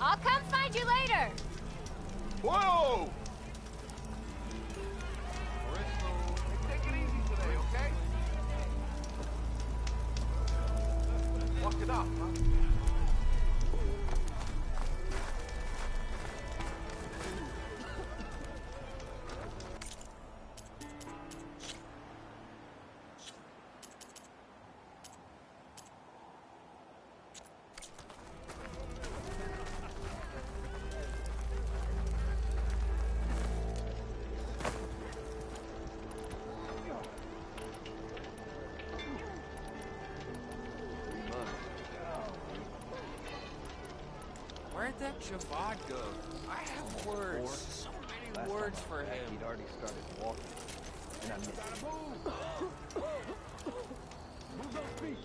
I'll come find you later. Whoa! Take it easy today, okay? Walk it up, huh? Where'd that Javad go? I have words. So many words for him. He'd already started walking, and I missed him. Move those feet!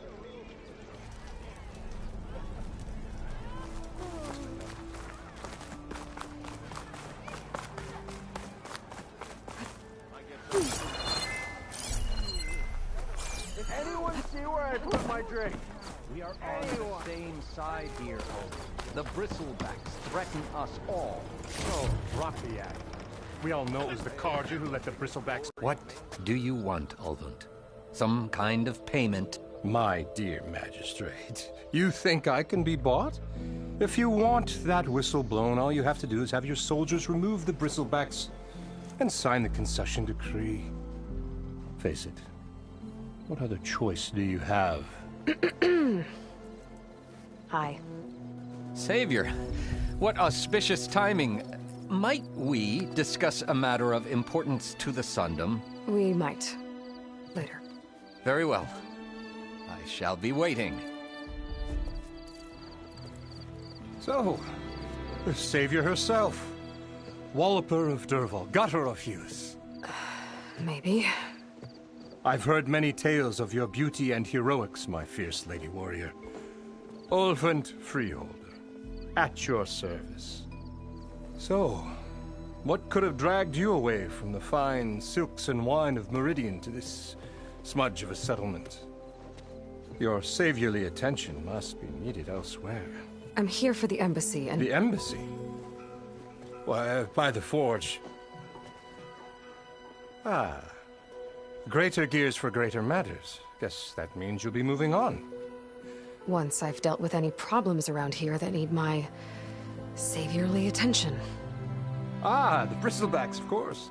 Did anyone see where I put my drink? We are on the same side here, Holmes. The bristlebacks threaten us all. Oh, drop the act. We all know it was the Carja who let the bristlebacks... What do you want, Ulvund? Some kind of payment? My dear magistrate, you think I can be bought? If you want that whistle blown, all you have to do is have your soldiers remove the bristlebacks and sign the concession decree. Face it, what other choice do you have? Hi. Savior, what auspicious timing. Might we discuss a matter of importance to the Sundom? We might. Later. Very well. I shall be waiting. So, the Savior herself. Walloper of Derval, gutter of youth. Maybe. I've heard many tales of your beauty and heroics, my fierce lady warrior. Ulvund Freeholder, at your service. So, what could have dragged you away from the fine silks and wine of Meridian to this smudge of a settlement? Your saviorly attention must be needed elsewhere. I'm here for the embassy and... The embassy? Why, by the forge. Ah. Greater gears for greater matters. Guess that means you'll be moving on. Once I've dealt with any problems around here that need my... saviorly attention. Ah, the bristlebacks, of course.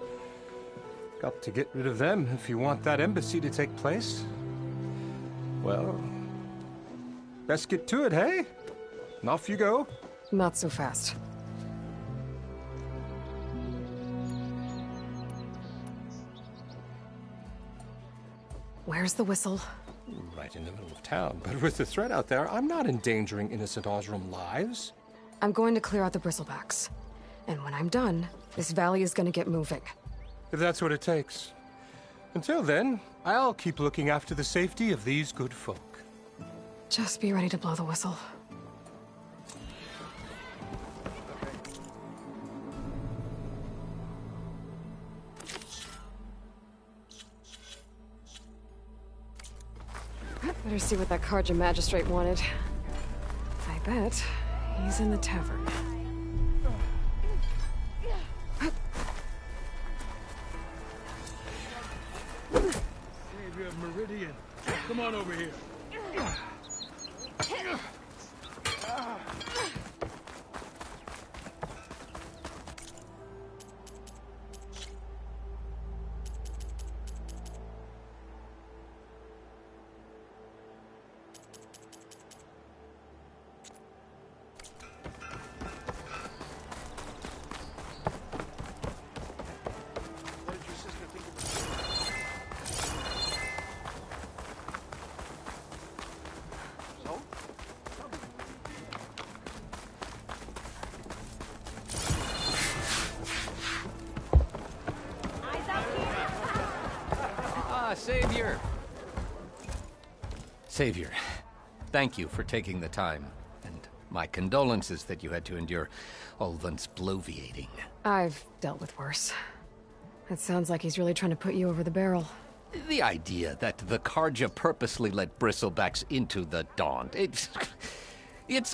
Got to get rid of them if you want that embassy to take place. Well, best get to it, hey? And off you go. Not so fast. Where's the whistle? Right in the middle of town. But with the threat out there, I'm not endangering innocent Osram lives. I'm going to clear out the bristlebacks. And when I'm done, this valley is going to get moving. If that's what it takes. Until then, I'll keep looking after the safety of these good folk. Just be ready to blow the whistle. Better see what that Carja magistrate wanted. I bet he's in the tavern. Savior of Meridian, come on over here. Savior! Savior, thank you for taking the time, and my condolences that you had to endure Ulvund's bloviating. I've dealt with worse. It sounds like he's really trying to put you over the barrel. The idea that the Carja purposely let bristlebacks into the Daunt, it's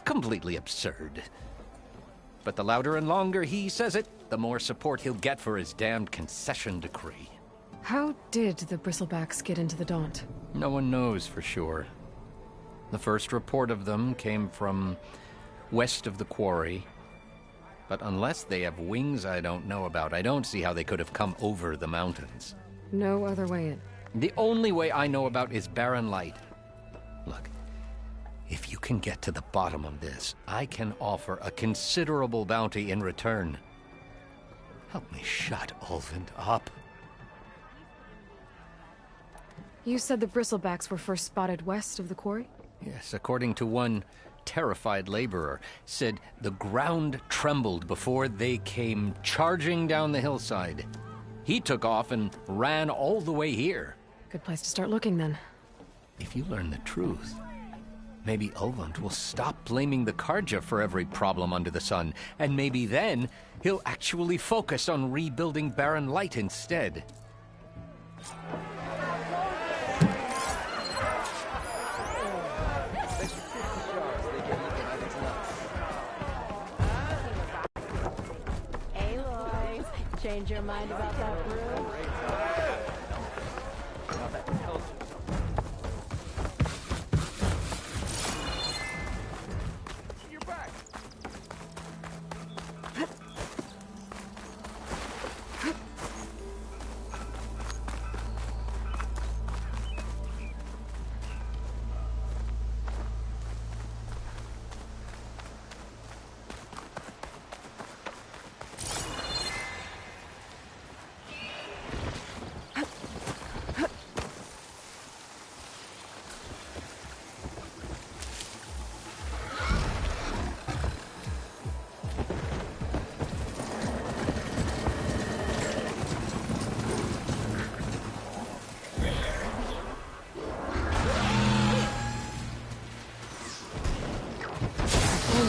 completely absurd. but the louder and longer he says it, the more support he'll get for his damned concession decree. How did the bristlebacks get into the Daunt? No one knows for sure. The first report of them came from west of the quarry, but unless they have wings I don't know about, I don't see how they could have come over the mountains. No other way in. The only way I know about is Barren Light. Look, if you can get to the bottom of this, I can offer a considerable bounty in return. Help me shut Ulvund up. You said the bristlebacks were first spotted west of the quarry? Yes, according to one terrified laborer, said the ground trembled before they came charging down the hillside. He took off and ran all the way here. Good place to start looking, then. If you learn the truth, maybe Ulvund will stop blaming the Karja for every problem under the sun, and maybe then he'll actually focus on rebuilding Barren Light instead. Change your mind about that room? You're back.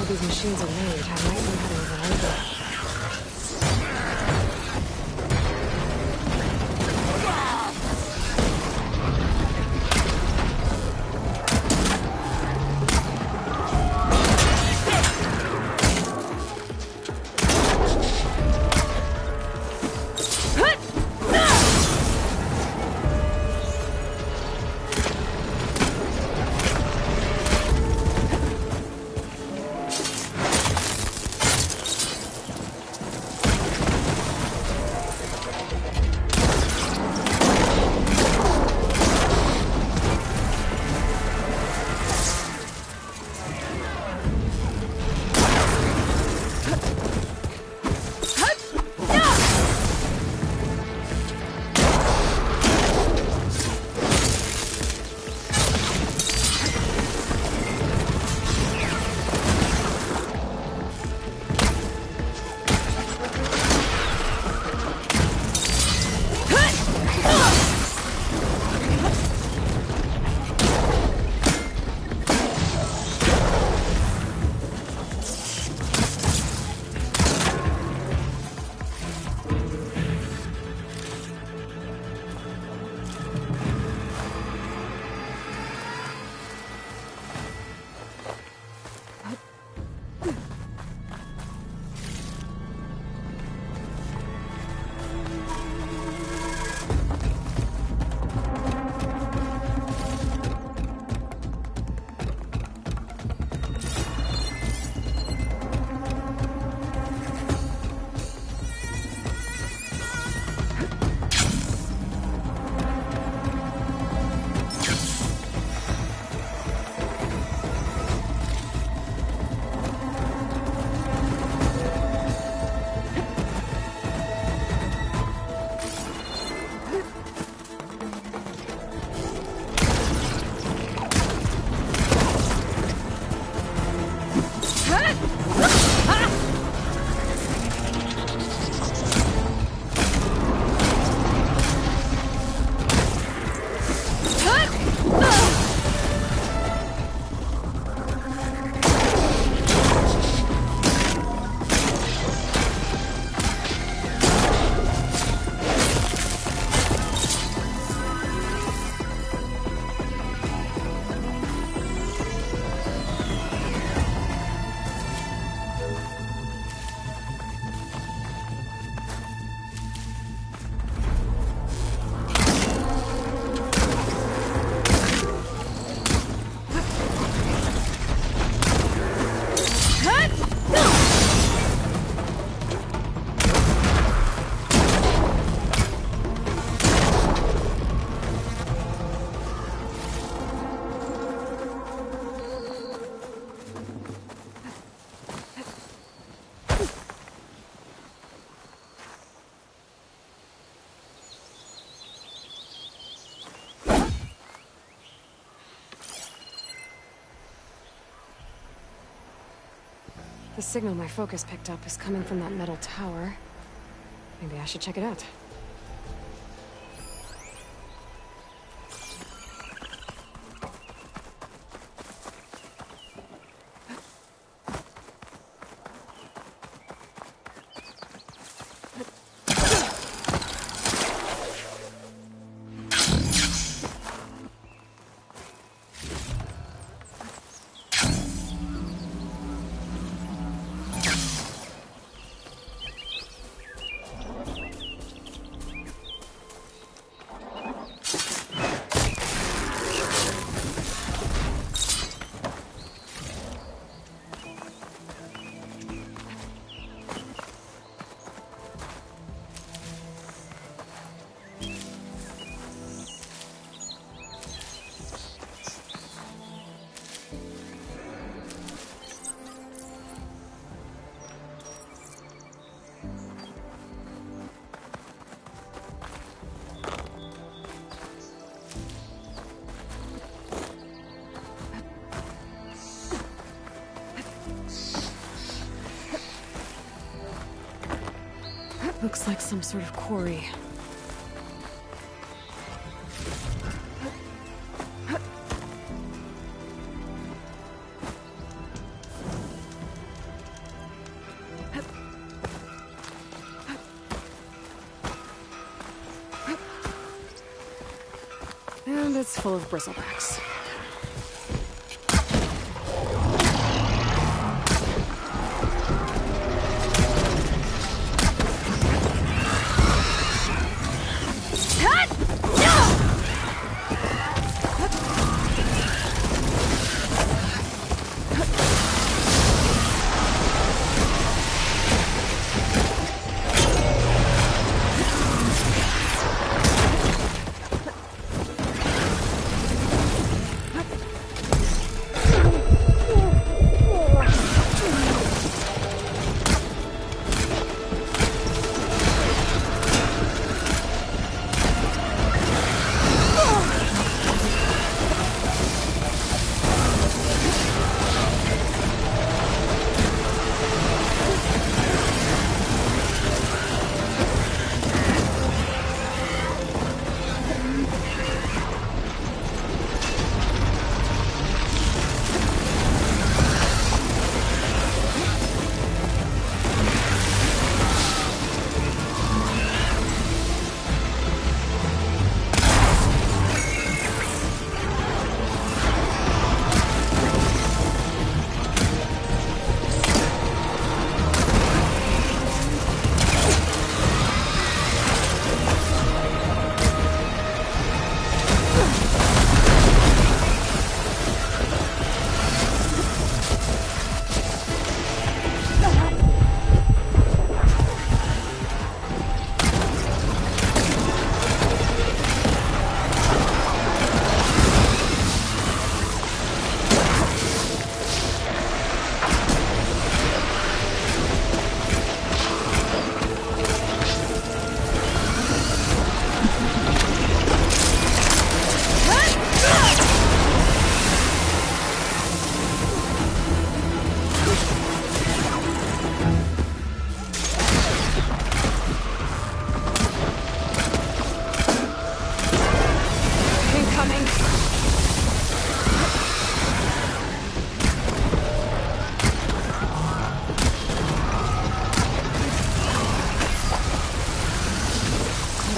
These machines are made. I might know how to override them. The signal my focus picked up is coming from that metal tower. Maybe I should check it out. Looks like some sort of quarry. And it's full of bristlebacks.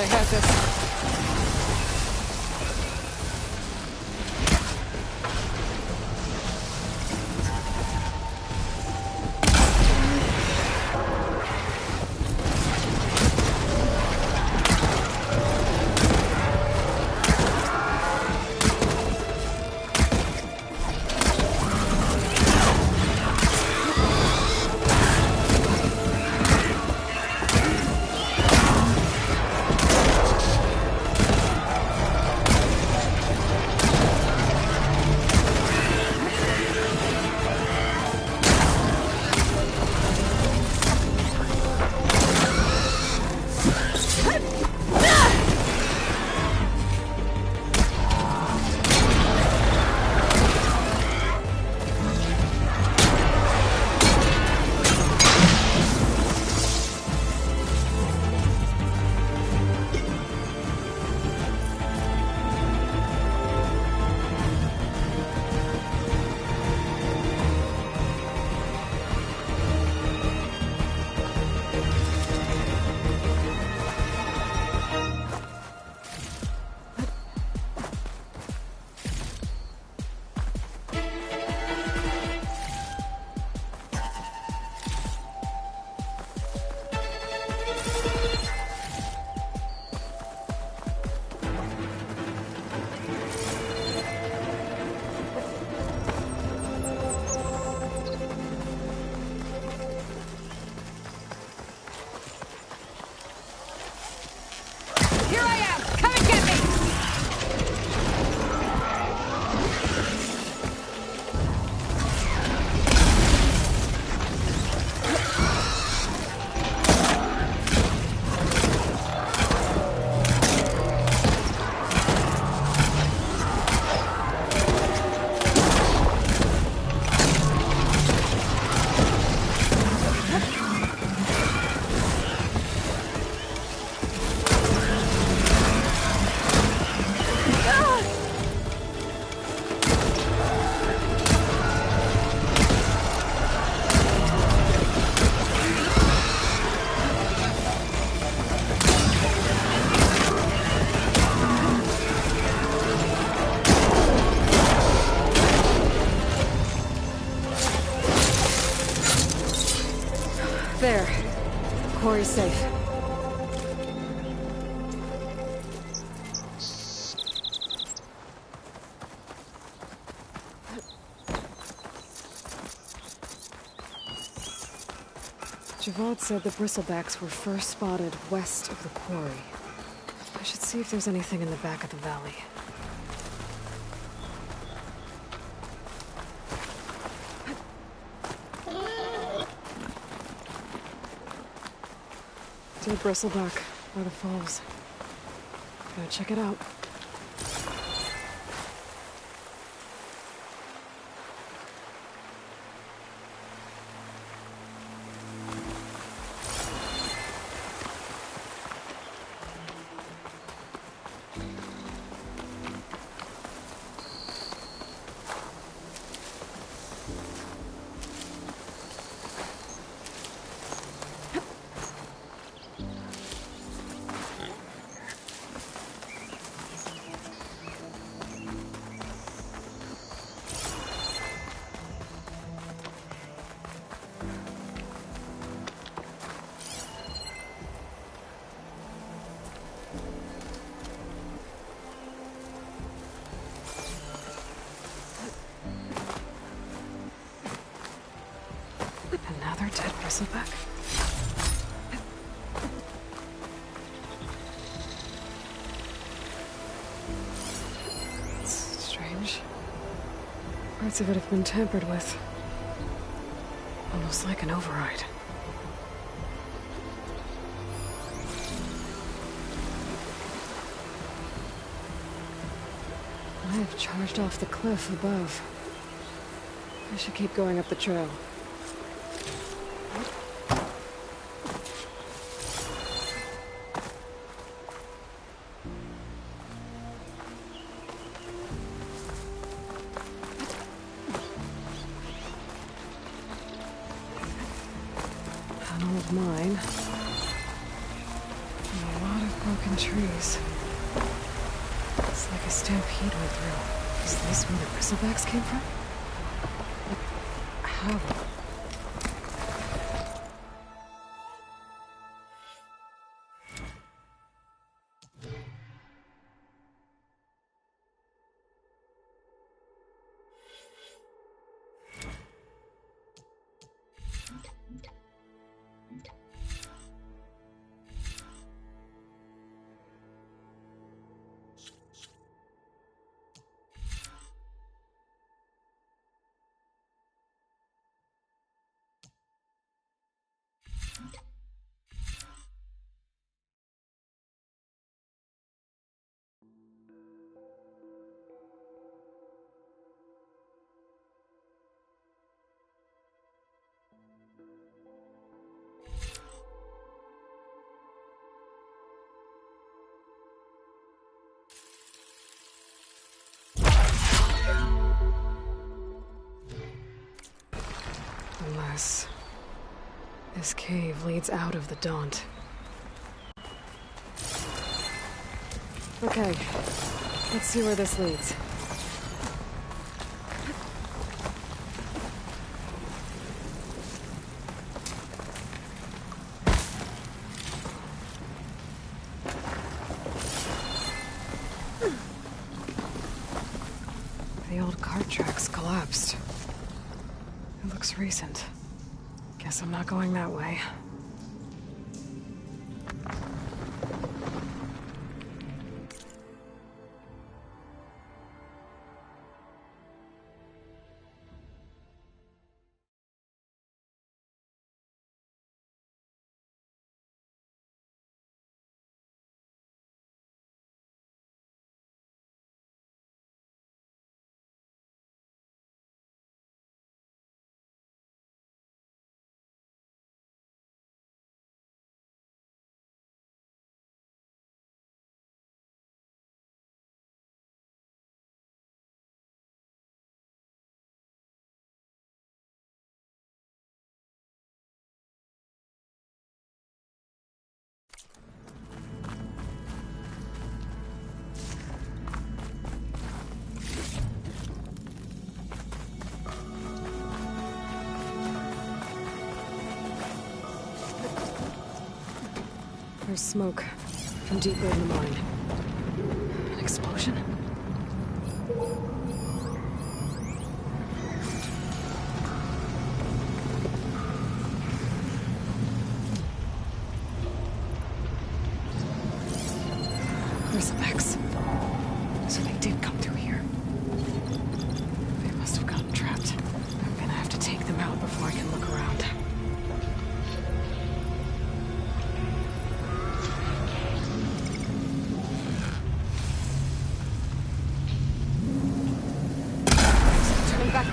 I got this. There. Quarry's safe. Javad said the bristlebacks were first spotted west of the quarry. I should see if there's anything in the back of the valley. Dead bristleback by the falls. Gotta check it out. Another dead bristleback? It's strange. Parts of it have been tampered with. Almost like an override. I have charged off the cliff above. I should keep going up the trail. An old mine. And a lot of broken trees. It's like a stampede went through. Is this where the bristlebacks came from? How? Unless this cave leads out of the Daunt. Okay, let's see where this leads. The old cart tracks collapsed. It looks recent. Guess I'm not going that way. There's smoke from deeper in the mine. An explosion? Bristlebacks. So they did come through here. They must have gotten trapped. I'm gonna have to take them out before I can look around. Turning back.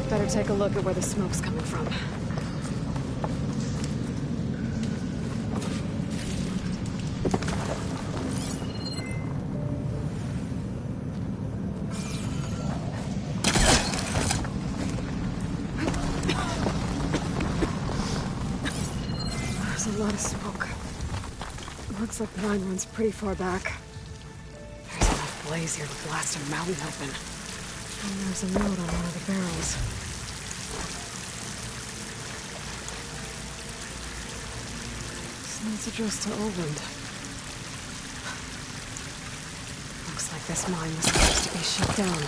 Better take a look at where the smoke's coming from. There's a lot of smoke. Looks like the mine runs pretty far back. There's enough blaze here to blast a mountain open. And there's a note on one of the barrels. This note's addressed to Olvend. Looks like this mine was supposed to be shut down.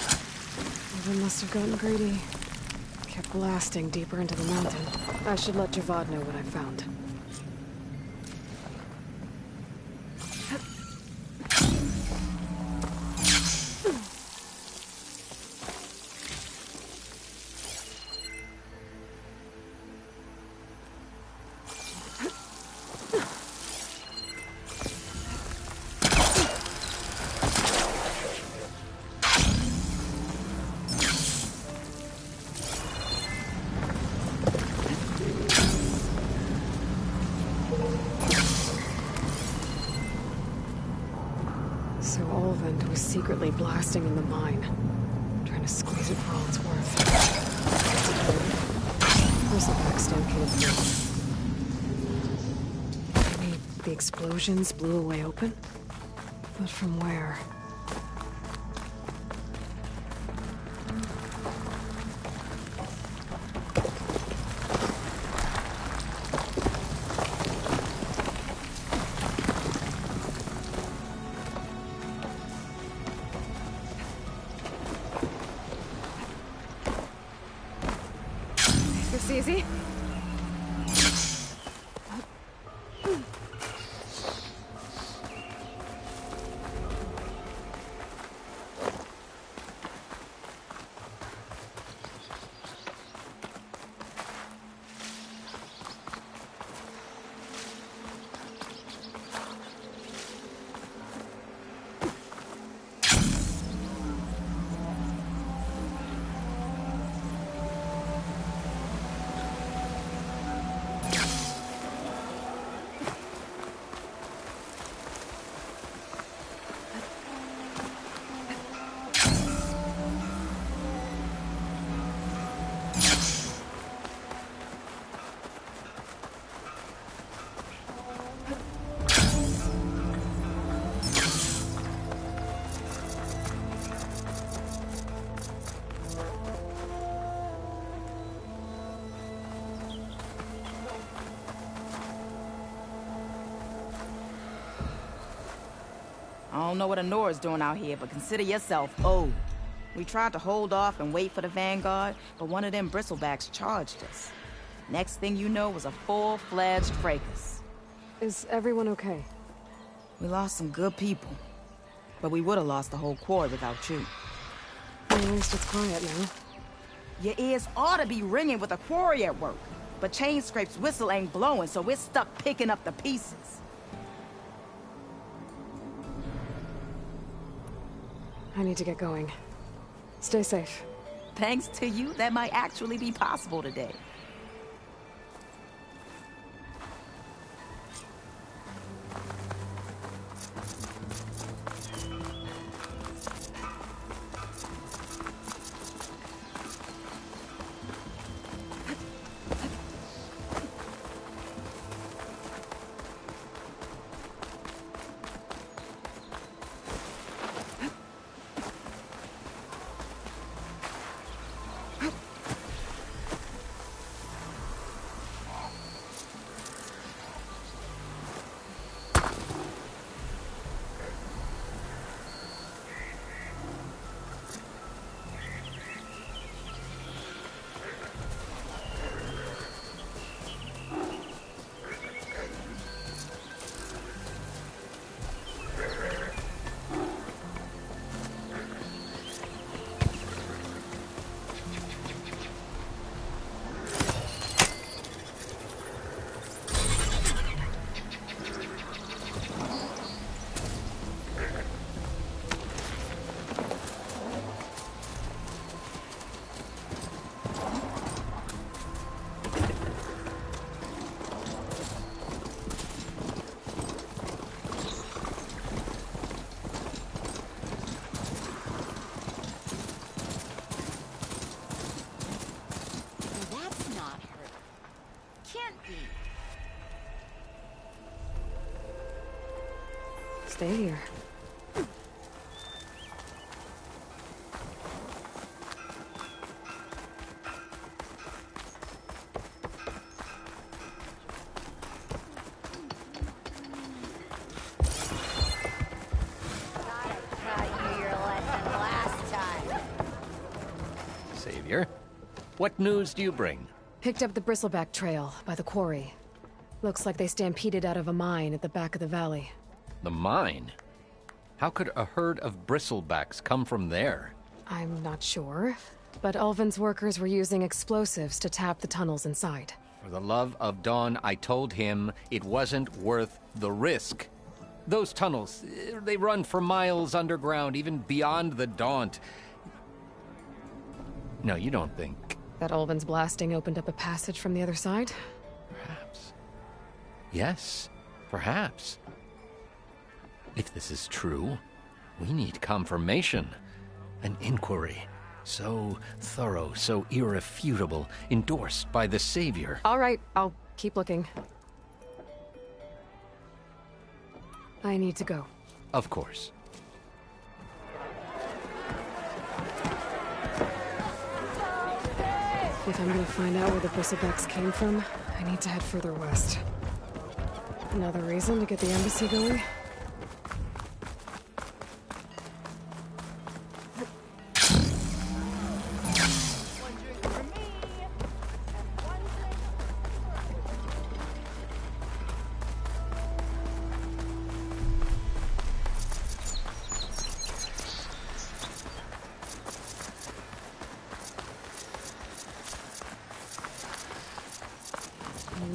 Olvend must have gotten greedy. Kept blasting deeper into the mountain. I should let Javad know what I found. So Olvend was secretly blasting in the mine, trying to squeeze it for all it's worth. Bristlebacks don't kill through. Maybe the explosions blew a way open? But from where? This easy? I don't know what Honora's doing out here, but consider yourself owed. We tried to hold off and wait for the Vanguard, but one of them bristlebacks charged us. Next thing you know was a full-fledged fracas. Is everyone okay? We lost some good people, but we would have lost the whole quarry without you. At least it's quiet now. Your ears ought to be ringing with a quarry at work, but Chain Scrape's whistle ain't blowing, so we're stuck picking up the pieces. I need to get going. Stay safe. Thanks to you, that might actually be possible today. Stay here. Savior, what news do you bring? Picked up the bristleback trail by the quarry. Looks like they stampeded out of a mine at the back of the valley. The mine? How could a herd of bristlebacks come from there? I'm not sure, but Ulvin's workers were using explosives to tap the tunnels inside. For the love of Dawn, I told him it wasn't worth the risk. Those tunnels, they run for miles underground, even beyond the Daunt. No, you don't think... That Ulvin's blasting opened up a passage from the other side? Perhaps. Yes, perhaps. If this is true, we need confirmation. An inquiry. So thorough, so irrefutable, endorsed by the Savior. All right, I'll keep looking. I need to go. Of course. If I'm gonna find out where the bristlebacks came from, I need to head further west. Another reason to get the embassy going?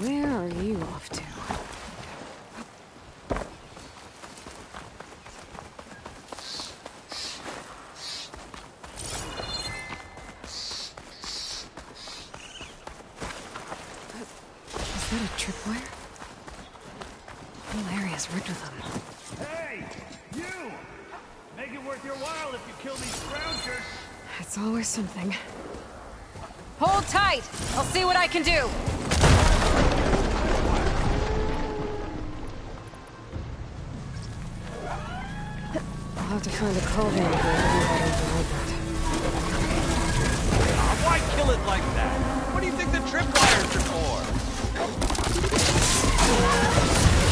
Where are you off to? Is that a tripwire? The whole area's rigged with them. Hey! You! Make it worth your while if you kill these scroungers! It's always something. Hold tight! I'll see what I can do! I'll have to find a cauldron to override that. Why kill it like that? What do you think the tripwires are for?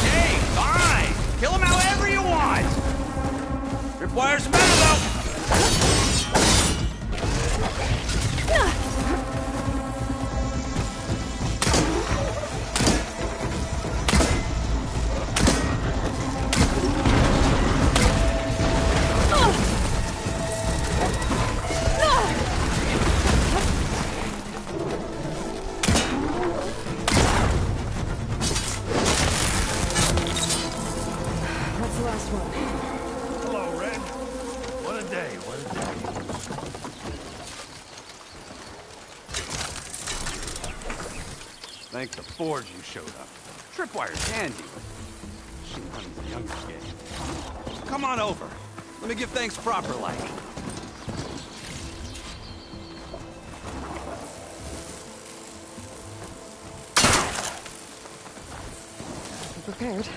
Okay, fine! Kill them however you want! the last one. Hello, Red. What a day, what a day. Thank the Forge you showed up. Tripwire's handy, but machine hunting's a younger game. Come on over. Let me give thanks proper like. Be prepared.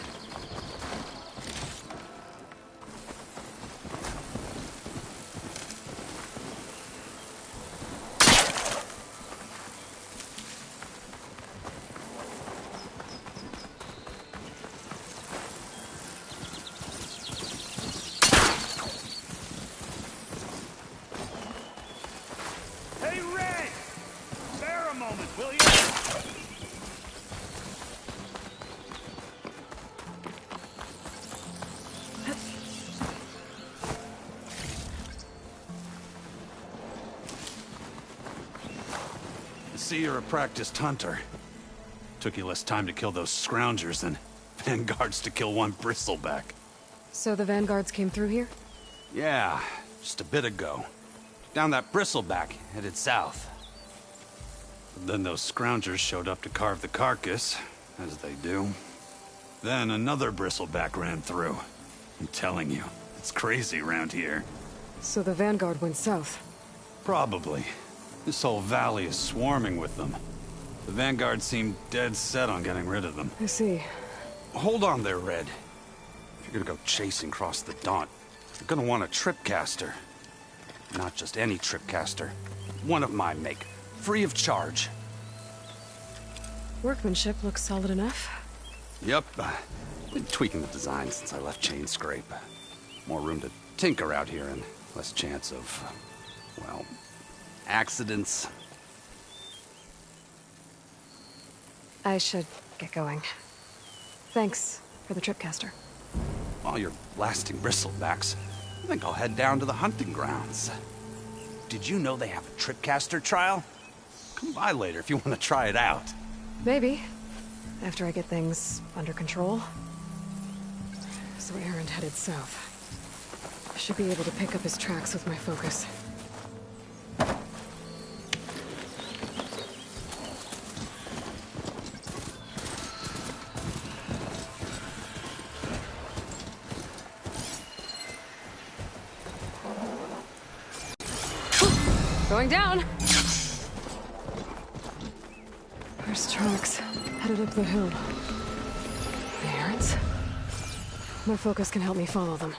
Hey, Red! Spare a moment, will you? I see you're a practiced hunter. Took you less time to kill those scroungers than vanguards to kill one bristleback. So the vanguards came through here? Yeah, just a bit ago. Down that bristleback, headed south. But then those scroungers showed up to carve the carcass, as they do. Then another bristleback ran through. I'm telling you, it's crazy around here. So the vanguard went south. Probably. This whole valley is swarming with them. The vanguard seemed dead set on getting rid of them. I see. Hold on there, Red. If you're gonna go chasing across the Daunt, you're gonna want a tripcaster. Not just any tripcaster. One of my make. Free of charge. Workmanship looks solid enough. Yep. Been tweaking the design since I left Chain Scrape. More room to tinker out here and less chance of, well, accidents. I should get going. Thanks for the tripcaster. While you're blasting bristlebacks, I think I'll head down to the hunting grounds. Did you know they have a tripcaster trial? Come by later if you want to try it out. Maybe. After I get things under control. So Aaron headed south. I should be able to pick up his tracks with my focus. Going down! First tracks, headed up the hill. The errands? My focus can help me follow them.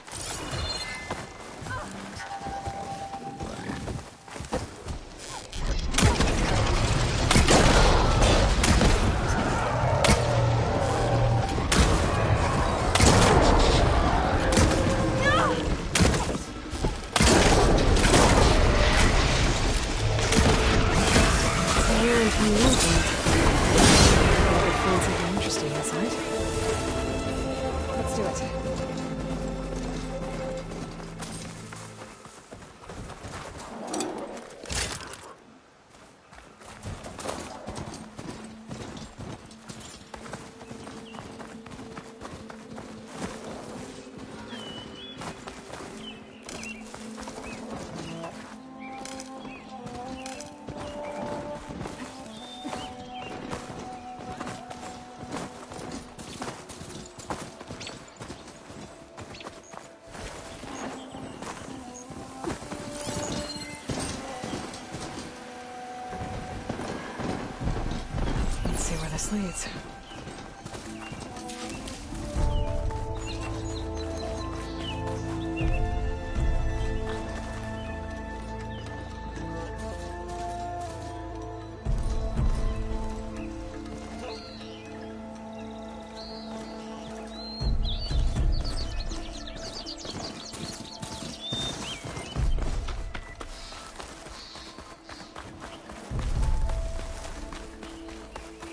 Let's do it. Let's see where this leads.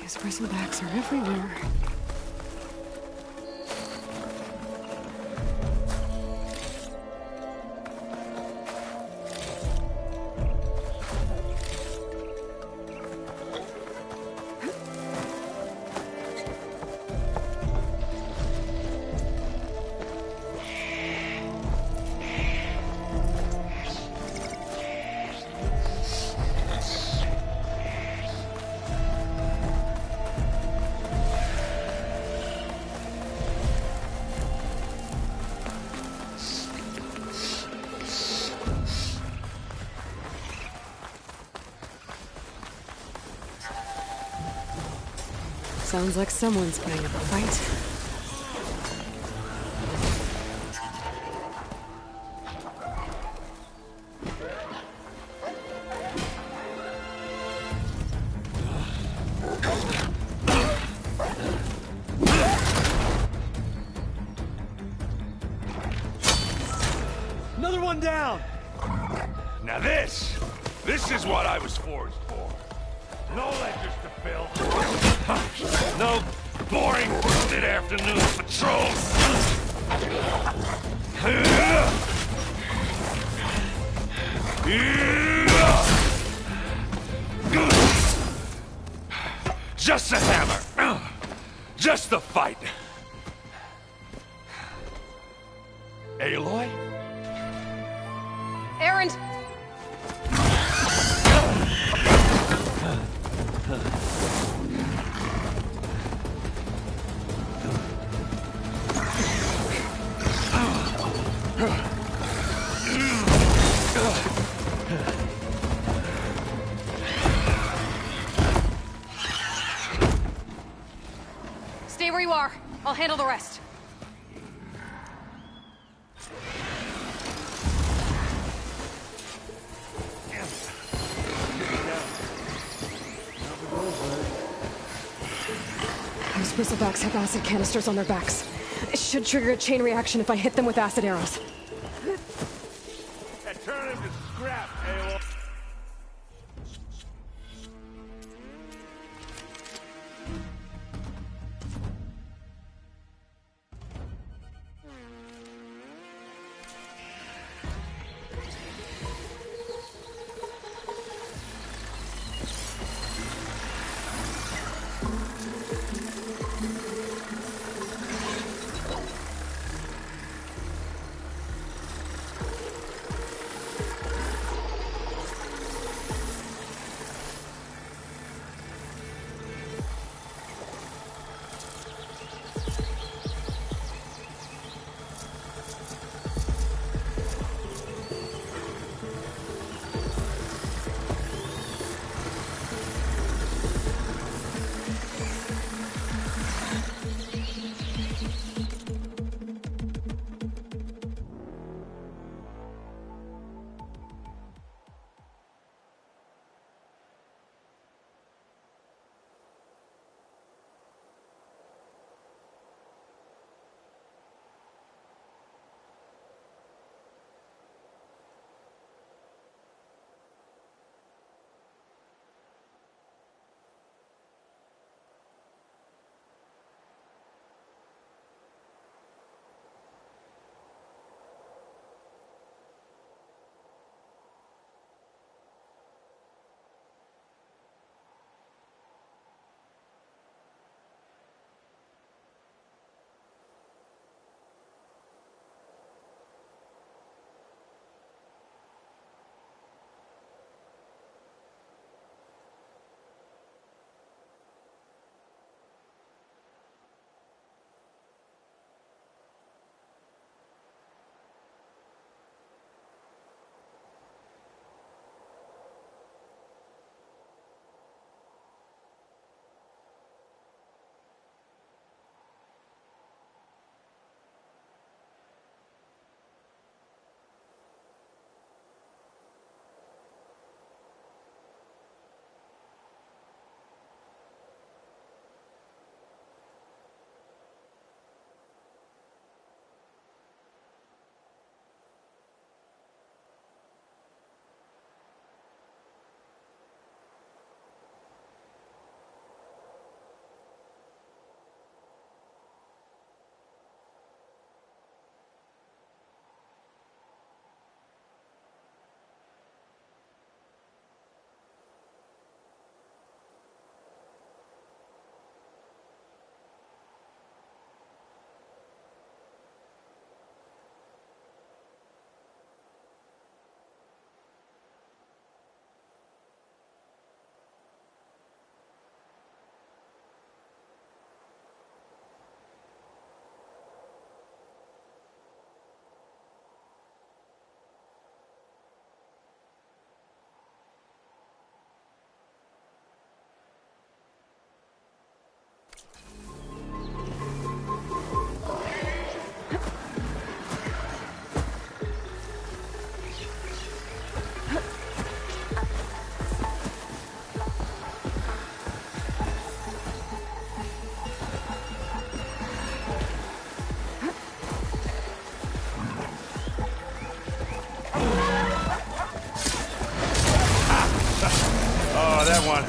These bristlebacks are everywhere. Sounds like someone's putting up a fight. Another one down! Now this is what I was forged for. No ledgers to fill. No boring mid-afternoon patrols. Just a hammer. Just the fight. Aloy? Errand! Stay where you are. I'll handle the rest. Those bristlebacks have acid canisters on their backs. It should trigger a chain reaction if I hit them with acid arrows. And turn him to scrap, Aloy.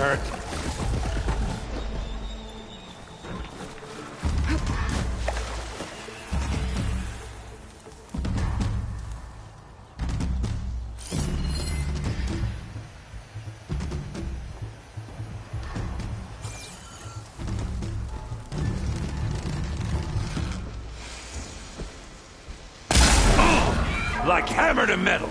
hurt. Like hammer to metal.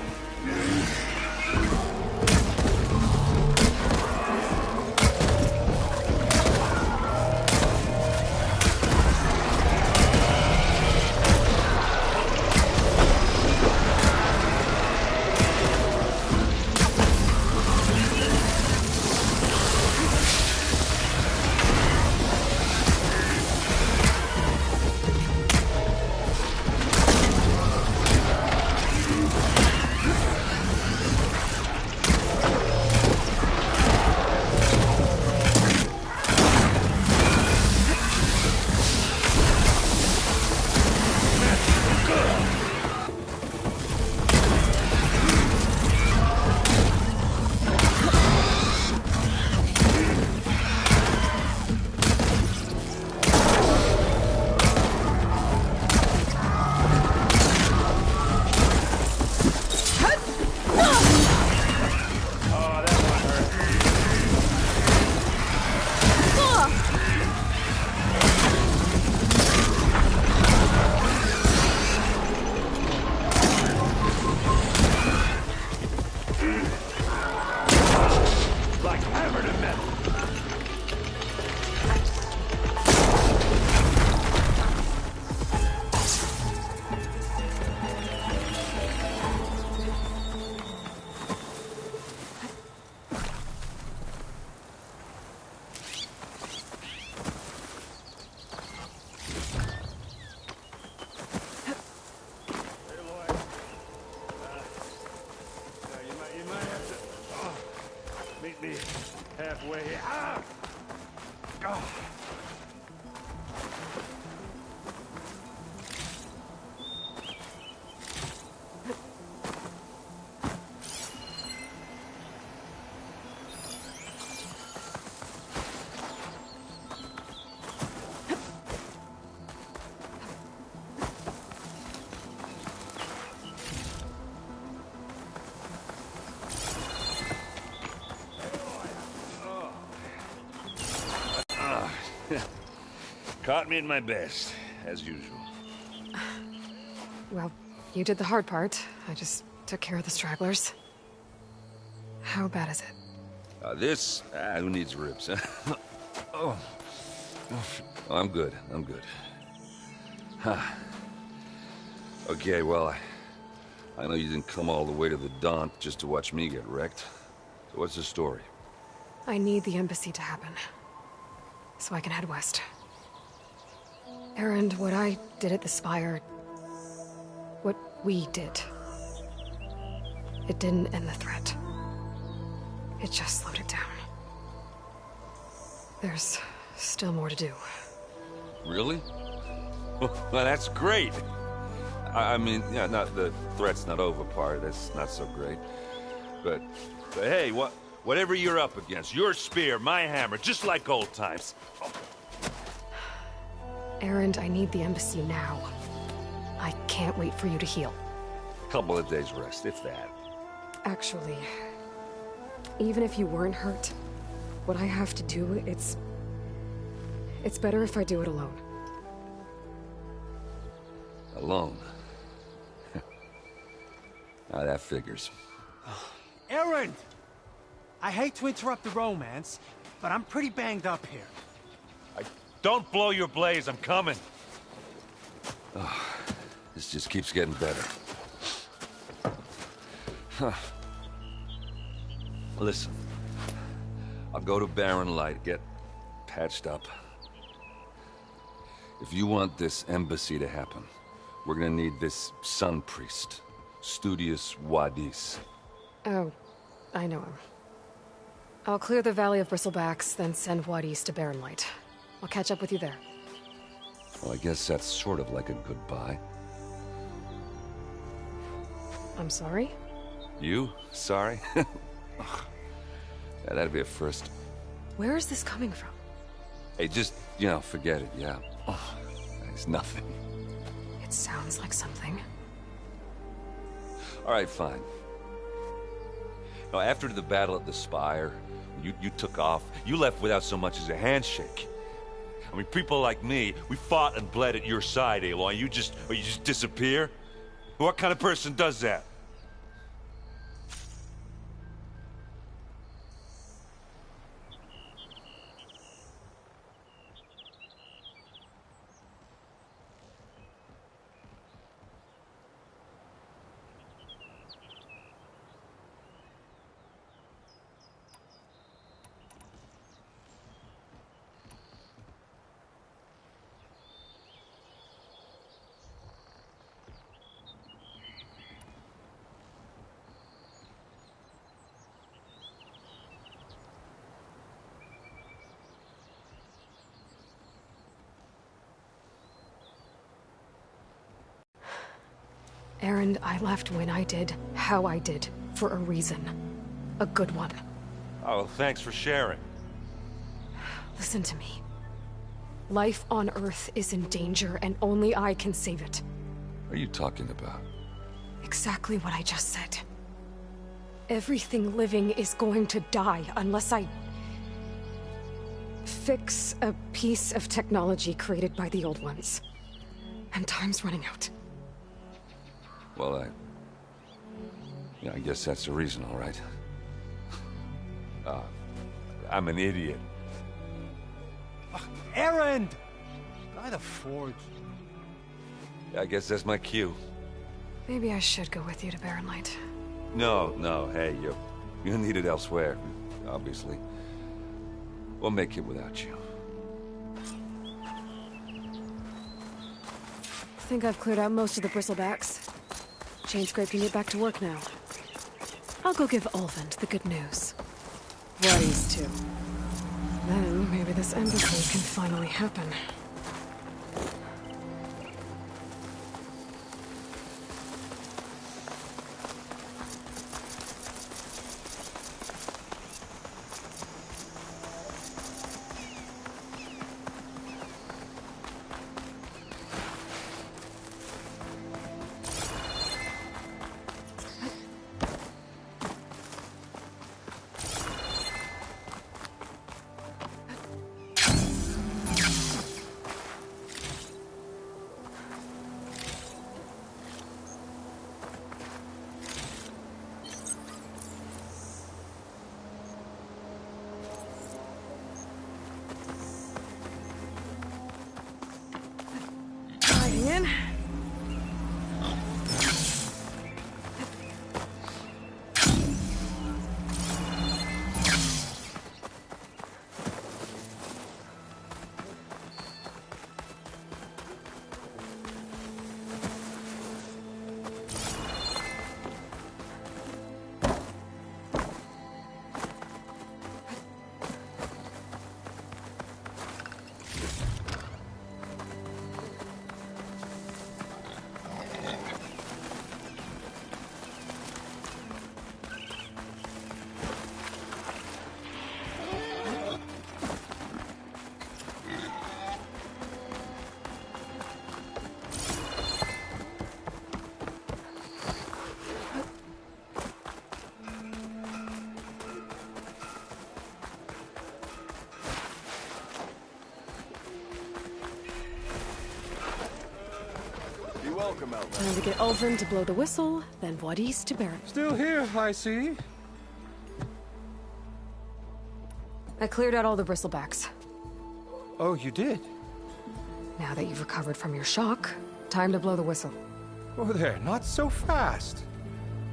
Me halfway. Ah! Oh. Caught me at my best, as usual. Well, you did the hard part. I just took care of the stragglers. How bad is it? Who needs ribs? Oh. I'm good. I'm good. Huh. Okay, well, I know you didn't come all the way to the Daunt just to watch me get wrecked. So what's the story? I need the embassy to happen, so I can head west. Erend, what I did at the Spire... what we did... it didn't end the threat. It just slowed it down. There's still more to do. Really? Well, that's great. I mean, yeah, not the threat's not over part, that's not so great. But hey, whatever you're up against, your spear, my hammer, just like old times. Oh. Erend, I need the embassy now. I can't wait for you to heal. Couple of days rest, if that. Actually, even if you weren't hurt, what I have to do, it's better if I do it alone. Alone? Now that figures. Erend! I hate to interrupt the romance, but I'm pretty banged up here. Don't blow your blaze, I'm coming. Oh, this just keeps getting better. Huh. Listen, I'll go to Barren Light, get patched up. If you want this embassy to happen, we're gonna need this sun priest, Studius Wadis. Oh, I know him. I'll clear the Valley of Bristlebacks, then send Wadis to Barren Light. I'll catch up with you there. Well, I guess that's sort of like a goodbye. I'm sorry? You? Sorry? Yeah, that'd be a first. Where is this coming from? Hey, just, forget it, yeah. Oh, it's nothing. It sounds like something. All right, fine. Now, after the battle at the Spire, you took off. You left without so much as a handshake. I mean, people like me, we fought and bled at your side, Aloy. You just disappear? What kind of person does that? Erend, I left when I did, how I did, for a reason. A good one. Oh, thanks for sharing. Listen to me. Life on Earth is in danger, and only I can save it. What are you talking about? Exactly what I just said. Everything living is going to die unless I fix a piece of technology created by the old ones. And time's running out. Well, I guess that's the reason, all right. I'm an idiot. Erend! By the Forge. I guess that's my cue. Maybe I should go with you to Barren Light. No, hey, you're needed elsewhere, obviously. We'll make it without you. I think I've cleared out most of the bristlebacks. Chain Scrape can get back to work now. I'll go give Ulvund the good news. Worries too. Then maybe this embassy can finally happen. In. Time to get Ulvund to blow the whistle, then Wadis to Barren. Still here, I see. I cleared out all the bristlebacks. Oh, you did? Now that you've recovered from your shock, time to blow the whistle. Oh there, not so fast.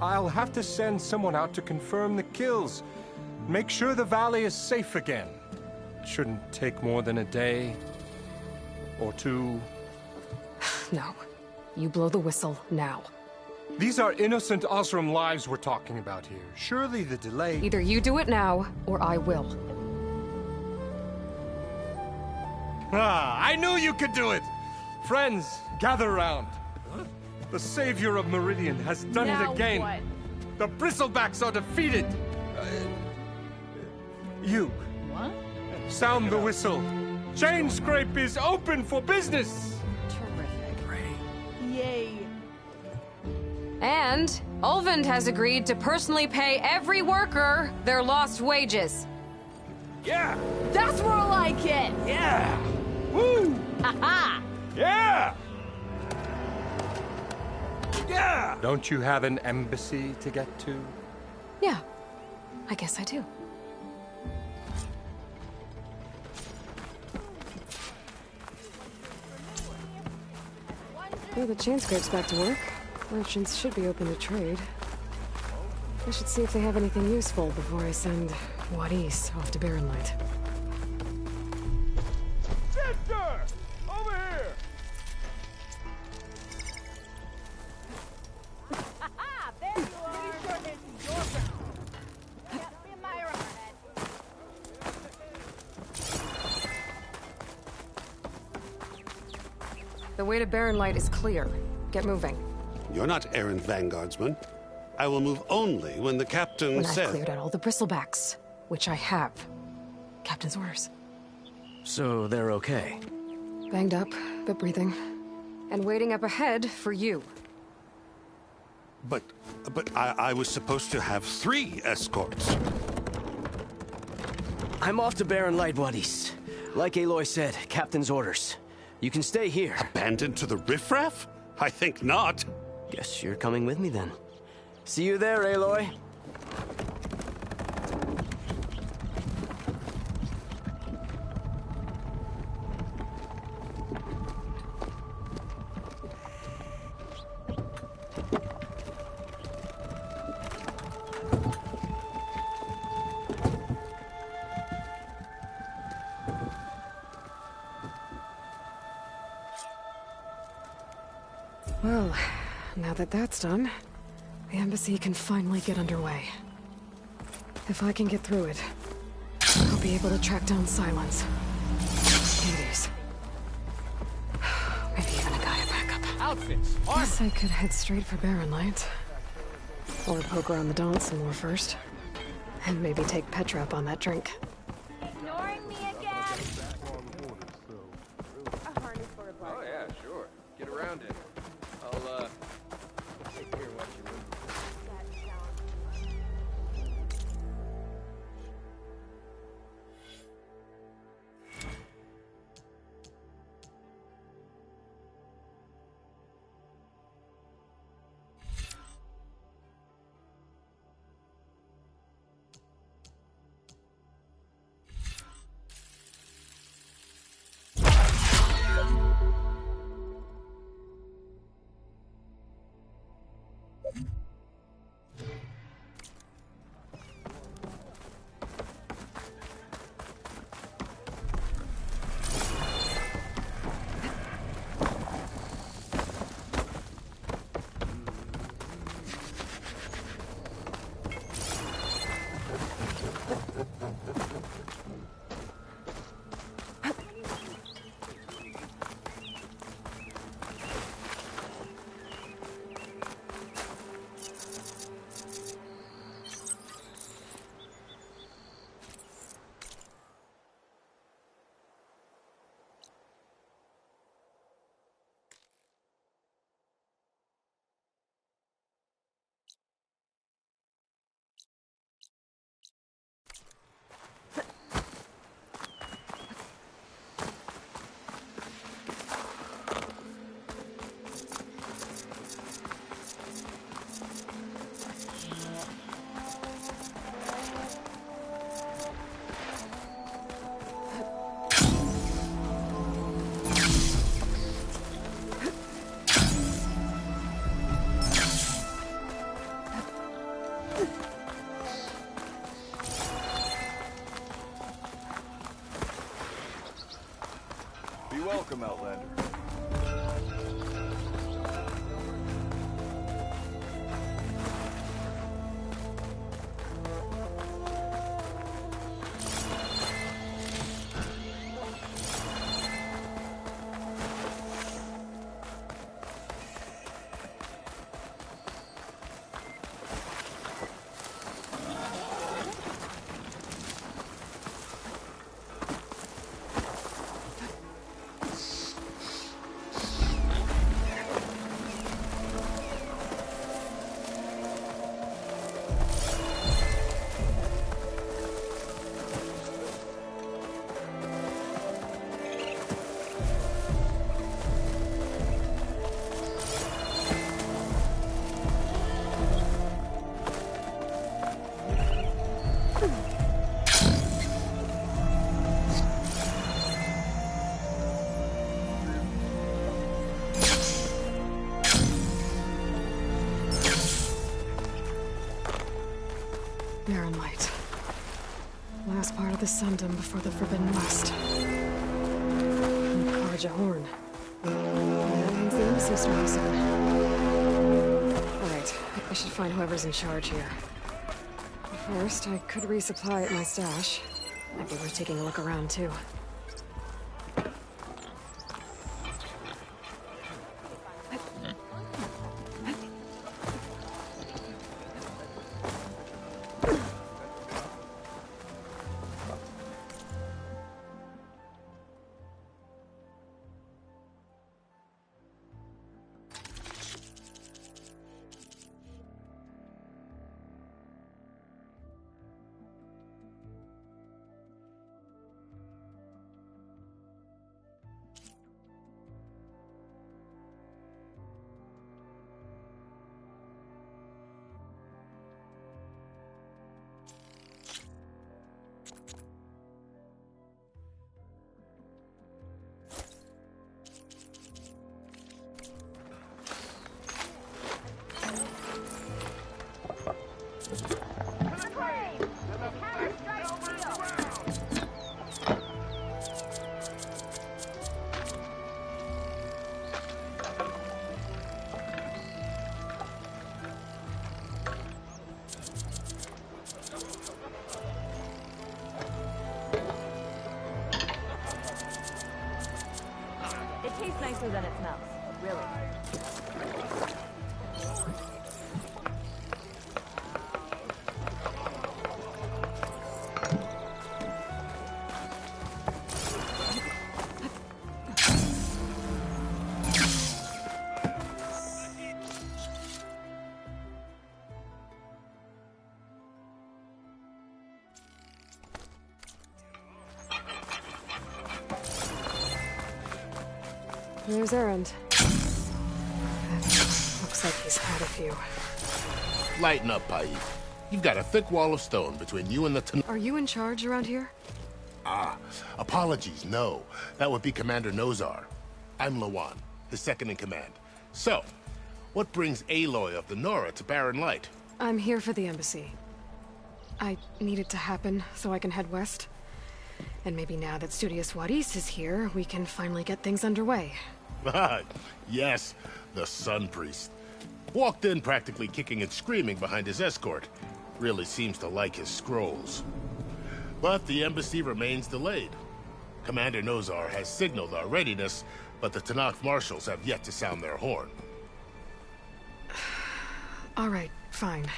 I'll have to send someone out to confirm the kills. Make sure the valley is safe again. It shouldn't take more than a day. Or two. No. You blow the whistle now. These are innocent Osram lives we're talking about here. Surely the delay... Either you do it now, or I will. Ah, I knew you could do it! Friends, gather round. The savior of Meridian has done it again. What? The bristlebacks are defeated. You. What? Sound the whistle. Chain Scrape is open for business. Yay. And Ulvund has agreed to personally pay every worker their lost wages. Yeah! That's more like it! Yeah! Woo! Ha-ha! Yeah! Yeah! Don't you have an embassy to get to? Yeah, I guess I do. Well, the chain scrape's back to work. Merchants should be open to trade. I should see if they have anything useful before I send Wadis off to Barren Light. Sister! Over here! Ha-ha! There you are! Pretty sure this is your ground. Yeah, me and Myra are ahead. The way to Barren Light is clear. Get moving. You're not errant vanguardsman. I will move only when the captain When says... I've cleared out all the bristlebacks, which I have. Captain's orders. So they're okay? Banged up, but breathing. And waiting up ahead for you. But I was supposed to have 3 escorts. I'm off to Barren Light, Wadis. Like Aloy said, Captain's orders. You can stay here. Abandoned to the riffraff? I think not. Guess you're coming with me then. See you there, Aloy. Well, now that that's done, the embassy can finally get underway. If I can get through it, I'll be able to track down Silence. Hades. Maybe even a guy to back up. Outfits! Guess I could head straight for Barren Light. Or poke around the Daunt some more first. And maybe take Petra up on that drink. Ignoring me again? Oh yeah, sure. Get around it. I'll take care of what you need. Barren Light. Last part of the Sundom before the Forbidden West. And Karja Horn. That means the embassy storm soon. Alright, I should find whoever's in charge here. First, I could resupply at my stash. Might be worth taking a look around, too. It tastes nicer than it smells. Really. There's Erend. Looks like he's had a few. Lighten up, Paik. You've got a thick wall of stone between you and the Are you in charge around here? Ah, apologies, no. That would be Commander Nozar. I'm Lawan, his second in command. So, what brings Aloy of the Nora to Barren Light? I'm here for the embassy. I need it to happen so I can head west. And maybe now that Studious Wadis is here, we can finally get things underway. Yes, the Sun Priest. Walked in practically kicking and screaming behind his escort. Really seems to like his scrolls. But the embassy remains delayed. Commander Nozar has signaled our readiness, but the Tanakh marshals have yet to sound their horn. All right, fine.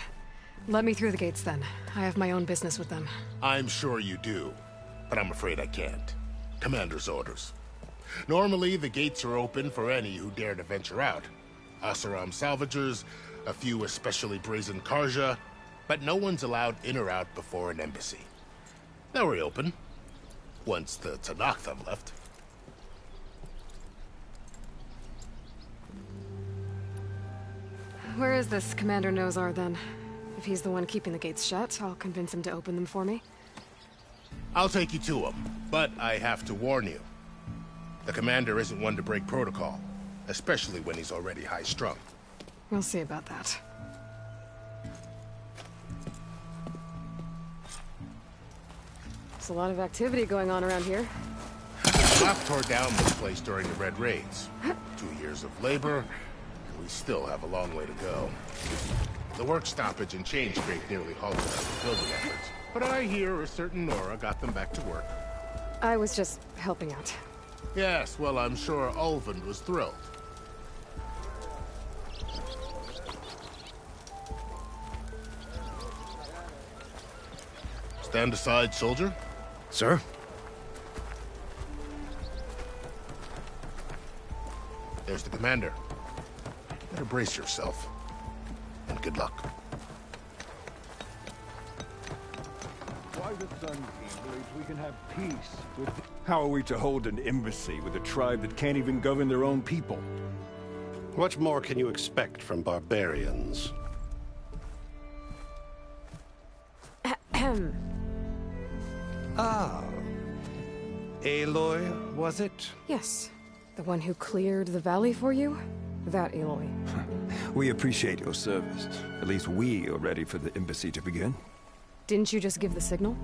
Let me through the gates then. I have my own business with them. I'm sure you do, but I'm afraid I can't. Commander's orders. Normally, the gates are open for any who dare to venture out. Asaram salvagers, a few especially brazen Karja, but no one's allowed in or out before an embassy. They'll reopen, once the Tanakh have left. Where is this Commander Nozar, then? If he's the one keeping the gates shut, I'll convince him to open them for me. I'll take you to him, but I have to warn you. The commander isn't one to break protocol, especially when he's already high-strung. We'll see about that. There's a lot of activity going on around here. Tanakh tore down this place during the Red Raids. 2 years of labor, and we still have a long way to go. The work stoppage and change crate nearly halted our building efforts, but I hear a certain Nora got them back to work. I was just helping out. Yes, well, I'm sure Ulvund was thrilled. Stand aside, soldier. Sir? There's the commander. Better brace yourself. And good luck. Why the Sun King believes we can have peace with... How are we to hold an embassy with a tribe that can't even govern their own people? What more can you expect from barbarians? Ahem. Ah. Aloy, was it? Yes. The one who cleared the valley for you? That Aloy. We appreciate your service. At least we are ready for the embassy to begin. Didn't you just give the signal?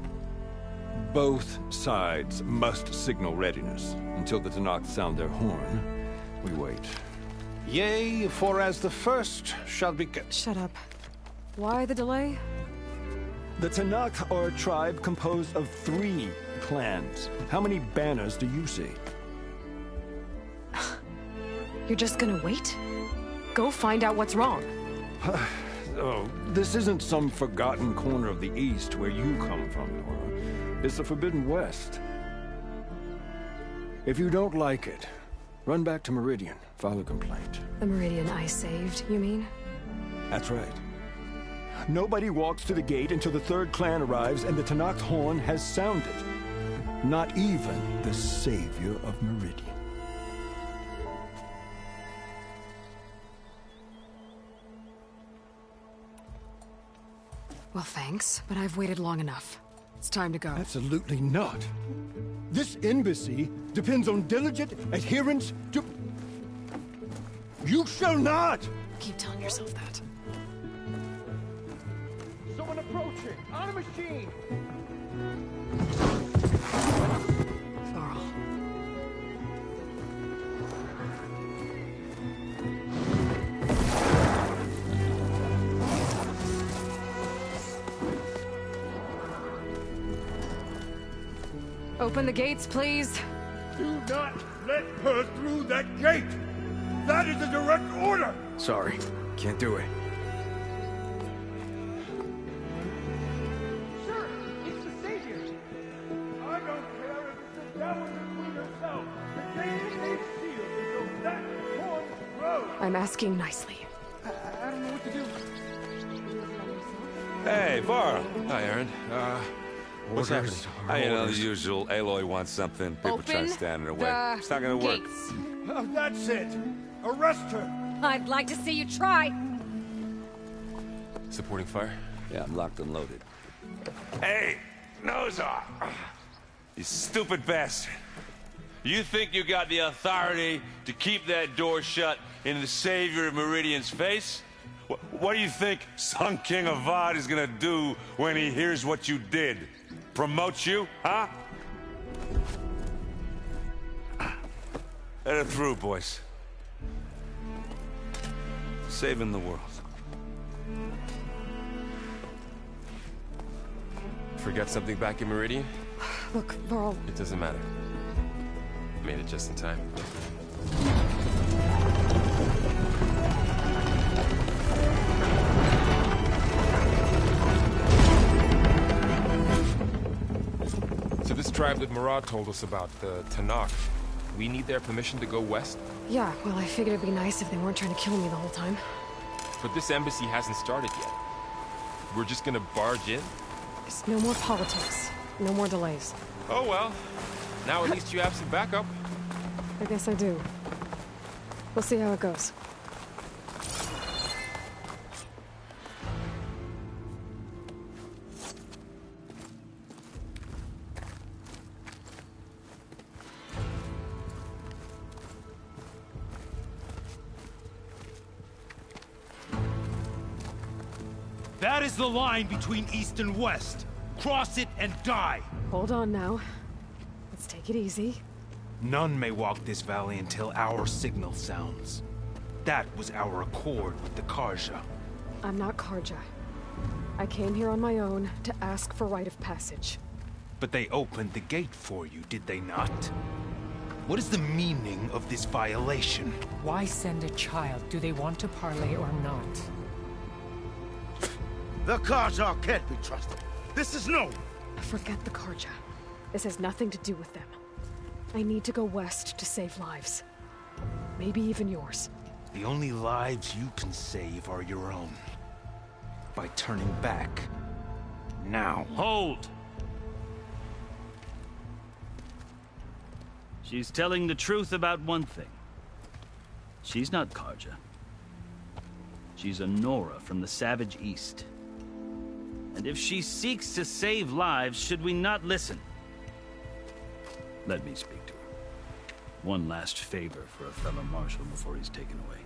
Both sides must signal readiness. Until the Tanakh sound their horn, we wait. Yea, for as the first shall be... Shut up. Why the delay? The Tanakh are a tribe composed of 3 clans. How many banners do you see? You're just gonna wait? Go find out what's wrong. Oh, this isn't some forgotten corner of the East where you come from, Nora. It's the Forbidden West. If you don't like it, run back to Meridian, file a complaint. The Meridian I saved, you mean? That's right. Nobody walks to the gate until the 3rd clan arrives and the Tanakh's horn has sounded. Not even the savior of Meridian. Well, thanks, but I've waited long enough. It's time to go. Absolutely not. This embassy depends on diligent adherence to... You shall not! Keep telling yourself that. Someone approaching! On a machine! Varl. Open the gates, please. Do not let her through that gate! That is a direct order! Sorry, can't do it. Sir, it's the savior! I don't care if it's the devil between herself. The gate is sealed until that horn grows! I'm asking nicely. I don't know what to do. Hey, Varl. Hi, Aaron. What's happening? You know, the usual. Aloy wants something. People try to stand in her way. It's not gonna work. That's it! Arrest her! I'd like to see you try. Supporting fire? Yeah, I'm locked and loaded. Hey, nose off! You stupid bastard. You think you got the authority to keep that door shut in the savior of Meridian's face? What do you think Sun King Avad is gonna do when he hears what you did? Promote you, huh? Let her through, boys. Saving the world. Forgot something back in Meridian? Look, Varl. It doesn't matter. Made it just in time. So this tribe that Murad told us about, the Tanakh, we need their permission to go west? Yeah, well, I figured it'd be nice if they weren't trying to kill me the whole time. But this embassy hasn't started yet. We're just gonna barge in? There's no more politics. No more delays. Oh well. Now at least you have some backup. I guess I do. We'll see how it goes. That is the line between East and West. Cross it and die. Hold on now. Let's take it easy. None may walk this valley until our signal sounds. That was our accord with the Karja. I'm not Karja. I came here on my own to ask for rite of passage. But they opened the gate for you, did they not? What is the meaning of this violation? Why send a child? Do they want to parley or not? The Karja can't be trusted. This is known. Forget the Karja. This has nothing to do with them. I need to go west to save lives. Maybe even yours. The only lives you can save are your own. By turning back. Now. Hold! She's telling the truth about one thing. She's not Karja. She's a Nora from the Savage East. And if she seeks to save lives, should we not listen? Let me speak to her. One last favor for a fellow marshal before he's taken away.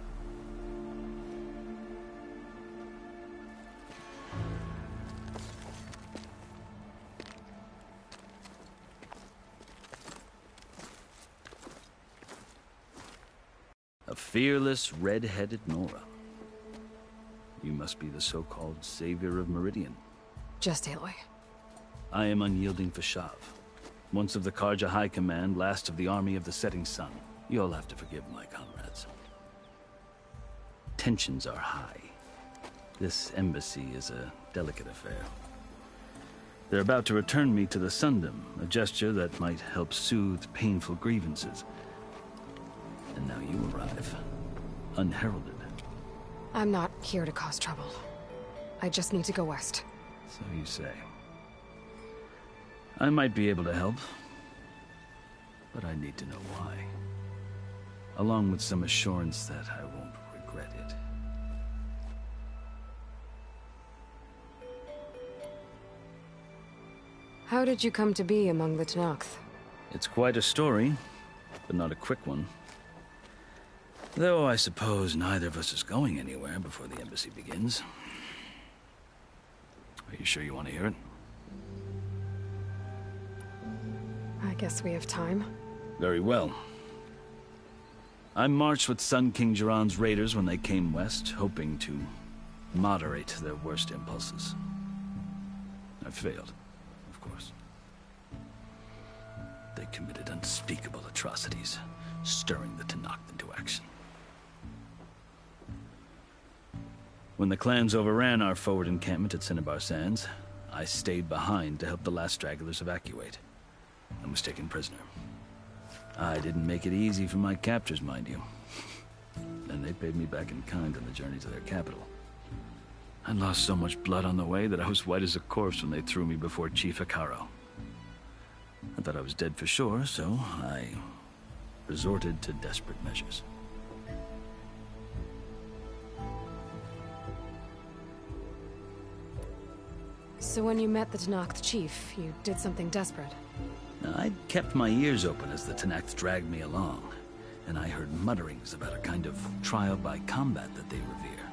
fearless, red-headed Nora. You must be the so-called savior of Meridian. Just Aloy. I am unyielding Fashav, once of the Karja High Command, last of the army of the setting sun. You'll have to forgive my comrades. Tensions are high. This embassy is a delicate affair. They're about to return me to the Sundom, a gesture that might help soothe painful grievances. And now you arrive, unheralded. I'm not here to cause trouble. I just need to go west. So you say. I might be able to help, but I need to know why. Along with some assurance that I won't regret it. How did you come to be among the Tenakth? It's quite a story, but not a quick one. Though I suppose neither of us is going anywhere before the embassy begins. Are you sure you want to hear it? I guess we have time. Very well. I marched with Sun King Jiran's raiders when they came west, hoping to moderate their worst impulses. I failed, of course. They committed unspeakable atrocities, stirring the Tenakth into action. When the clans overran our forward encampment at Cinnabar Sands, I stayed behind to help the last stragglers evacuate, and was taken prisoner. I didn't make it easy for my captors, mind you. And they paid me back in kind on the journey to their capital. I lost so much blood on the way that I was white as a corpse when they threw me before Chief Hekaro. I thought I was dead for sure, so I resorted to desperate measures. So when you met the Tenakth chief, you did something desperate? I'd kept my ears open as the Tenakth dragged me along, and I heard mutterings about a kind of trial by combat that they revere.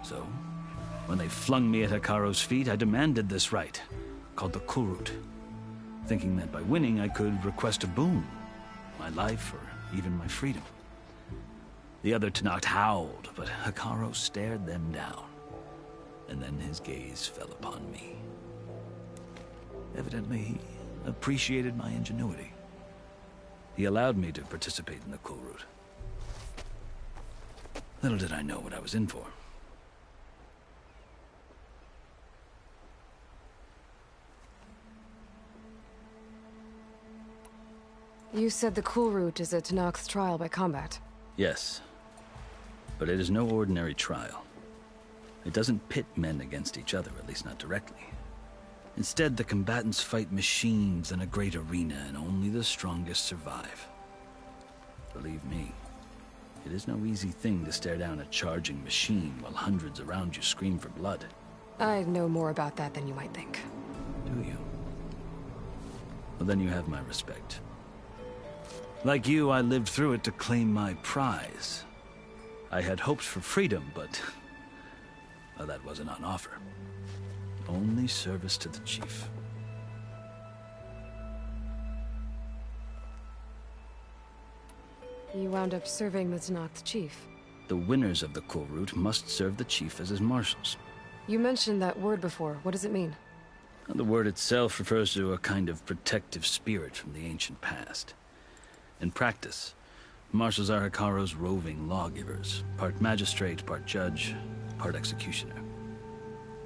So, when they flung me at Hekaro's feet, I demanded this right, called the Kulrut, thinking that by winning I could request a boon, my life or even my freedom. The other Tenakth howled, but Hekaro stared them down, and then his gaze fell upon me. Evidently, he appreciated my ingenuity. He allowed me to participate in the Kulrut. Little did I know what I was in for. You said the Kulrut is a Tenakth's trial by combat. Yes, but it is no ordinary trial. It doesn't pit men against each other, at least not directly. Instead, the combatants fight machines in a great arena, and only the strongest survive. Believe me, it is no easy thing to stare down a charging machine while hundreds around you scream for blood. I know more about that than you might think. Do you? Well, then you have my respect. Like you, I lived through it to claim my prize. I had hoped for freedom, but well, that wasn't on offer. Only service to the chief. You wound up serving the Tenakth chief. The winners of the Kulrut must serve the chief as his marshals. You mentioned that word before. What does it mean? The word itself refers to a kind of protective spirit from the ancient past. In practice, marshals are Hekaro's roving lawgivers, part magistrate, part judge, part executioner.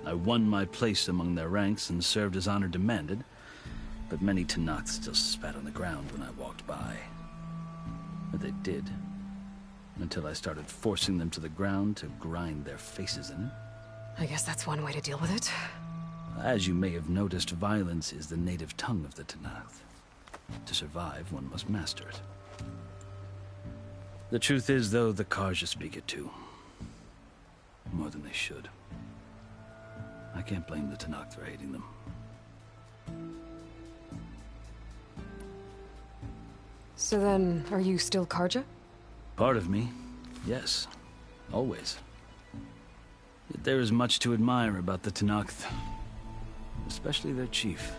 I won my place among their ranks and served as honor demanded, but many Tenakth still spat on the ground when I walked by. But they did, until I started forcing them to the ground to grind their faces in it. I guess that's one way to deal with it. As you may have noticed, violence is the native tongue of the Tenakth. To survive, one must master it. The truth is, though, the Karja speak it too. More than they should. I can't blame the Tenakth for hating them. So then, are you still Karja? Part of me, yes. Always. Yet there is much to admire about the Tenakth. Especially their chief.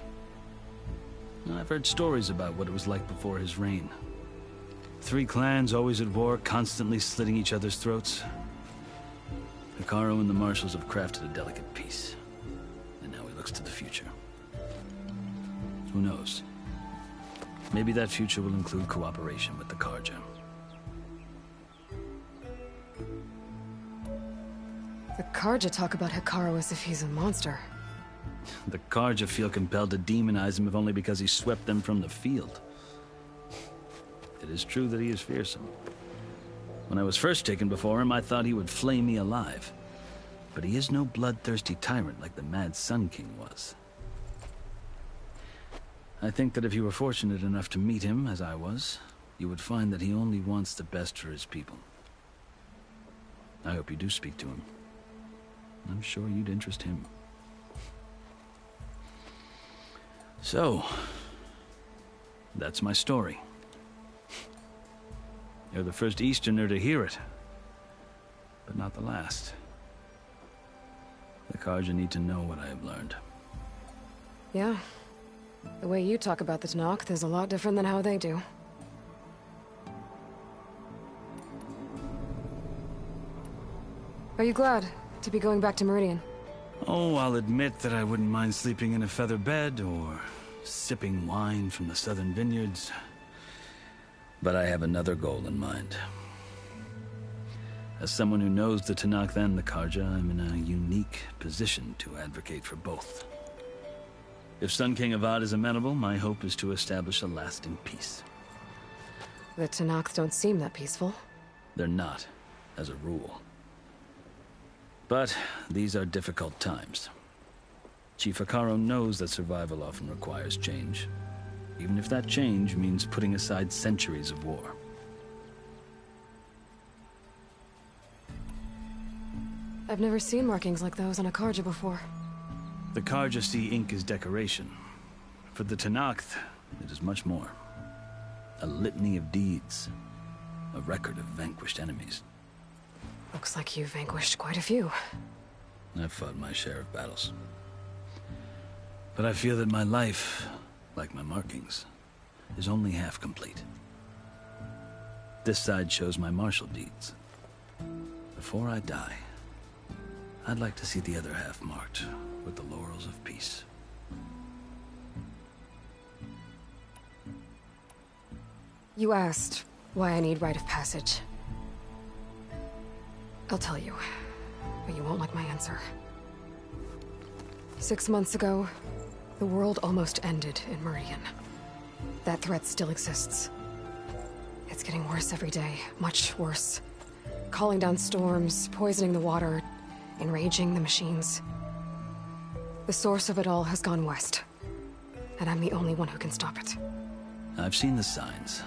I've heard stories about what it was like before his reign. Three clans always at war, constantly slitting each other's throats. Hekarro and the Marshals have crafted a delicate peace. And now he looks to the future. Who knows? Maybe that future will include cooperation with the Carja. The Carja talk about Hekarro as if he's a monster. The Carja feel compelled to demonize him if only because he swept them from the field. It is true that he is fearsome. When I was first taken before him, I thought he would flay me alive. But he is no bloodthirsty tyrant like the Mad Sun King was. I think that if you were fortunate enough to meet him, as I was, you would find that he only wants the best for his people. I hope you do speak to him. I'm sure you'd interest him. So, that's my story. You're the first Easterner to hear it, but not the last. The Carja need to know what I have learned. Yeah. The way you talk about the Tanakh is a lot different than how they do. Are you glad to be going back to Meridian? Oh, I'll admit that I wouldn't mind sleeping in a feather bed or sipping wine from the southern vineyards. But I have another goal in mind. As someone who knows the Tanakh and the Carja, I'm in a unique position to advocate for both. If Sun King Avad is amenable, my hope is to establish a lasting peace. The Tanakh don't seem that peaceful. They're not, as a rule. But these are difficult times. Chief Hekarro knows that survival often requires change, even if that change means putting aside centuries of war. I've never seen markings like those on a Carja before. The Carja see ink as decoration. For the Tanakh, it is much more. A litany of deeds. A record of vanquished enemies. Looks like you've vanquished quite a few. I've fought my share of battles. But I feel that my life, like my markings, is only half complete. This side shows my martial deeds. Before I die, I'd like to see the other half marked with the laurels of peace. You asked why I need rite of passage. I'll tell you, but you won't like my answer. 6 months ago, the world almost ended in Meridian. That threat still exists. It's getting worse every day, much worse. Calling down storms, poisoning the water, enraging the machines. The source of it all has gone west, and I'm the only one who can stop it. I've seen the signs.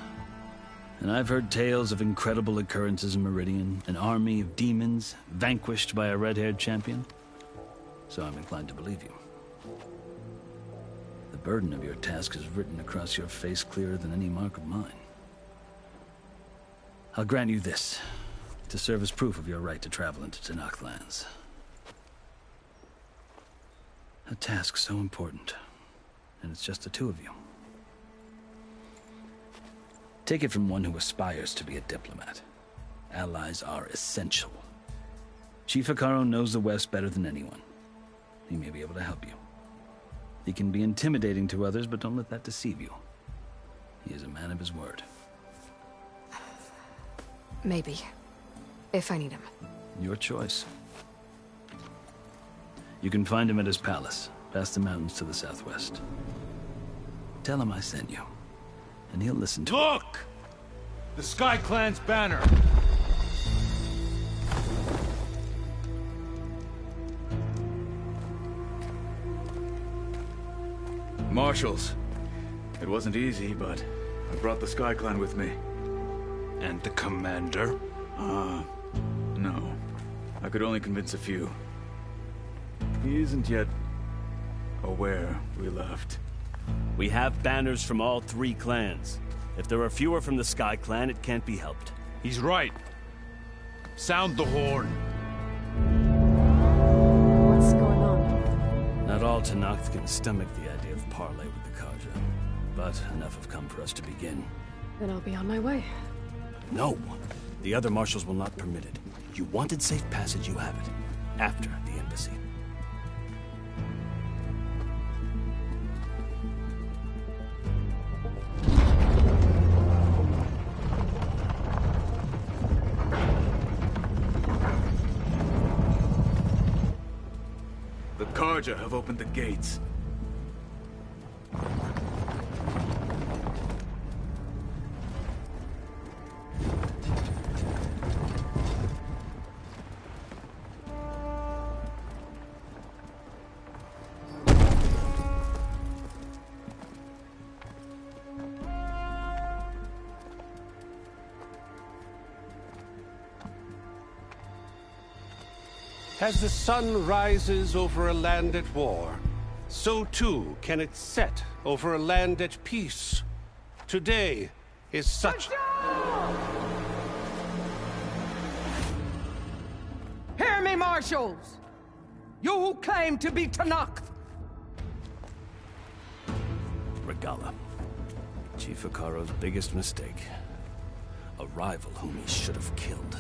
And I've heard tales of incredible occurrences in Meridian, an army of demons vanquished by a red-haired champion. So I'm inclined to believe you. The burden of your task is written across your face clearer than any mark of mine. I'll grant you this, to serve as proof of your right to travel into Tanakh lands. A task so important, and it's just the two of you. Take it from one who aspires to be a diplomat. Allies are essential. Chief Hekarro knows the West better than anyone. He may be able to help you. He can be intimidating to others, but don't let that deceive you. He is a man of his word. Maybe. If I need him. Your choice. You can find him at his palace, past the mountains to the southwest. Tell him I sent you, and he'll listen to Look! The Sky Clan's banner! Marshals. It wasn't easy, but I brought the Sky Clan with me. And the commander? No. I could only convince a few. He isn't yet aware we left. We have banners from all three clans. If there are fewer from the Sky Clan, it can't be helped. He's right. Sound the horn. What's going on? Not all Tanakh can stomach the idea of parley with the Carja, but enough have come for us to begin. Then I'll be on my way. No. The other marshals will not permit it. You wanted safe passage, you have it. After the embassy. The Karja have opened the gates. As the sun rises over a land at war, so too can it set over a land at peace. Today is such... Hear me, marshals! You who claim to be Tanakh! Regala. Chief Hikaro's biggest mistake. A rival whom he should have killed.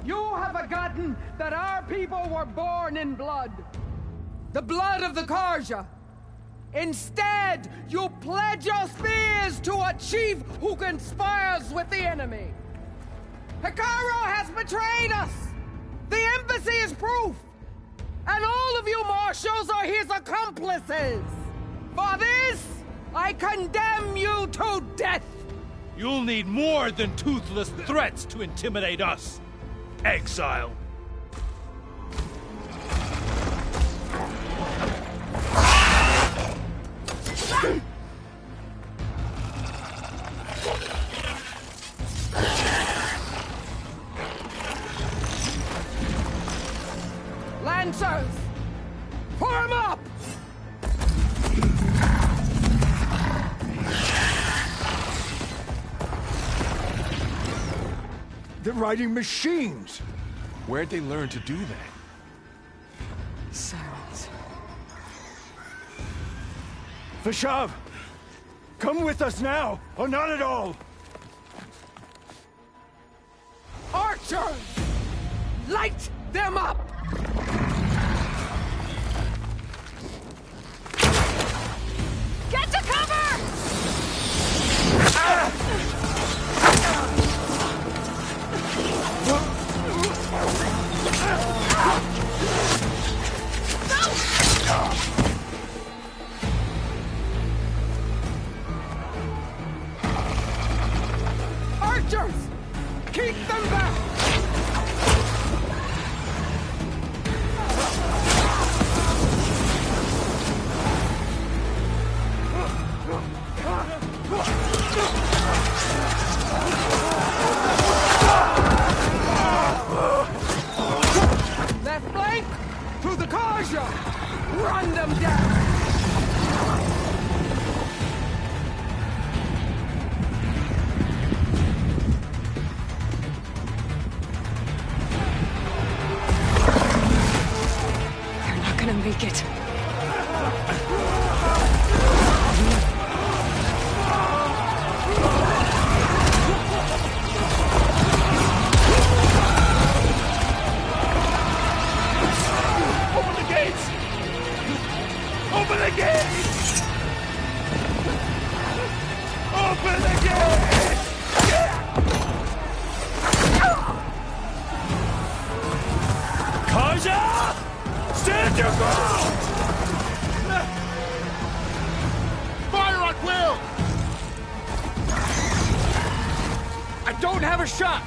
You have forgotten that our people were born in blood. The blood of the Karja. Instead, you pledge your spears to a chief who conspires with the enemy. Hikaro has betrayed us! The embassy is proof! And all of you marshals are his accomplices! For this, I condemn you to death! You'll need more than toothless threats to intimidate us. Exile. Lancers! Form up! They're riding machines! Where'd they learn to do that? Sirens. Vashav! Come with us now, or not at all! Archers! Light them up! Get to cover! Archers! Keep them back! Left flank! To the Karja! Run them down! They're not gonna make it. Open the gates! Open the gates! Open the gates! Karja! Stand your ground! Fire at will! I don't have a shot!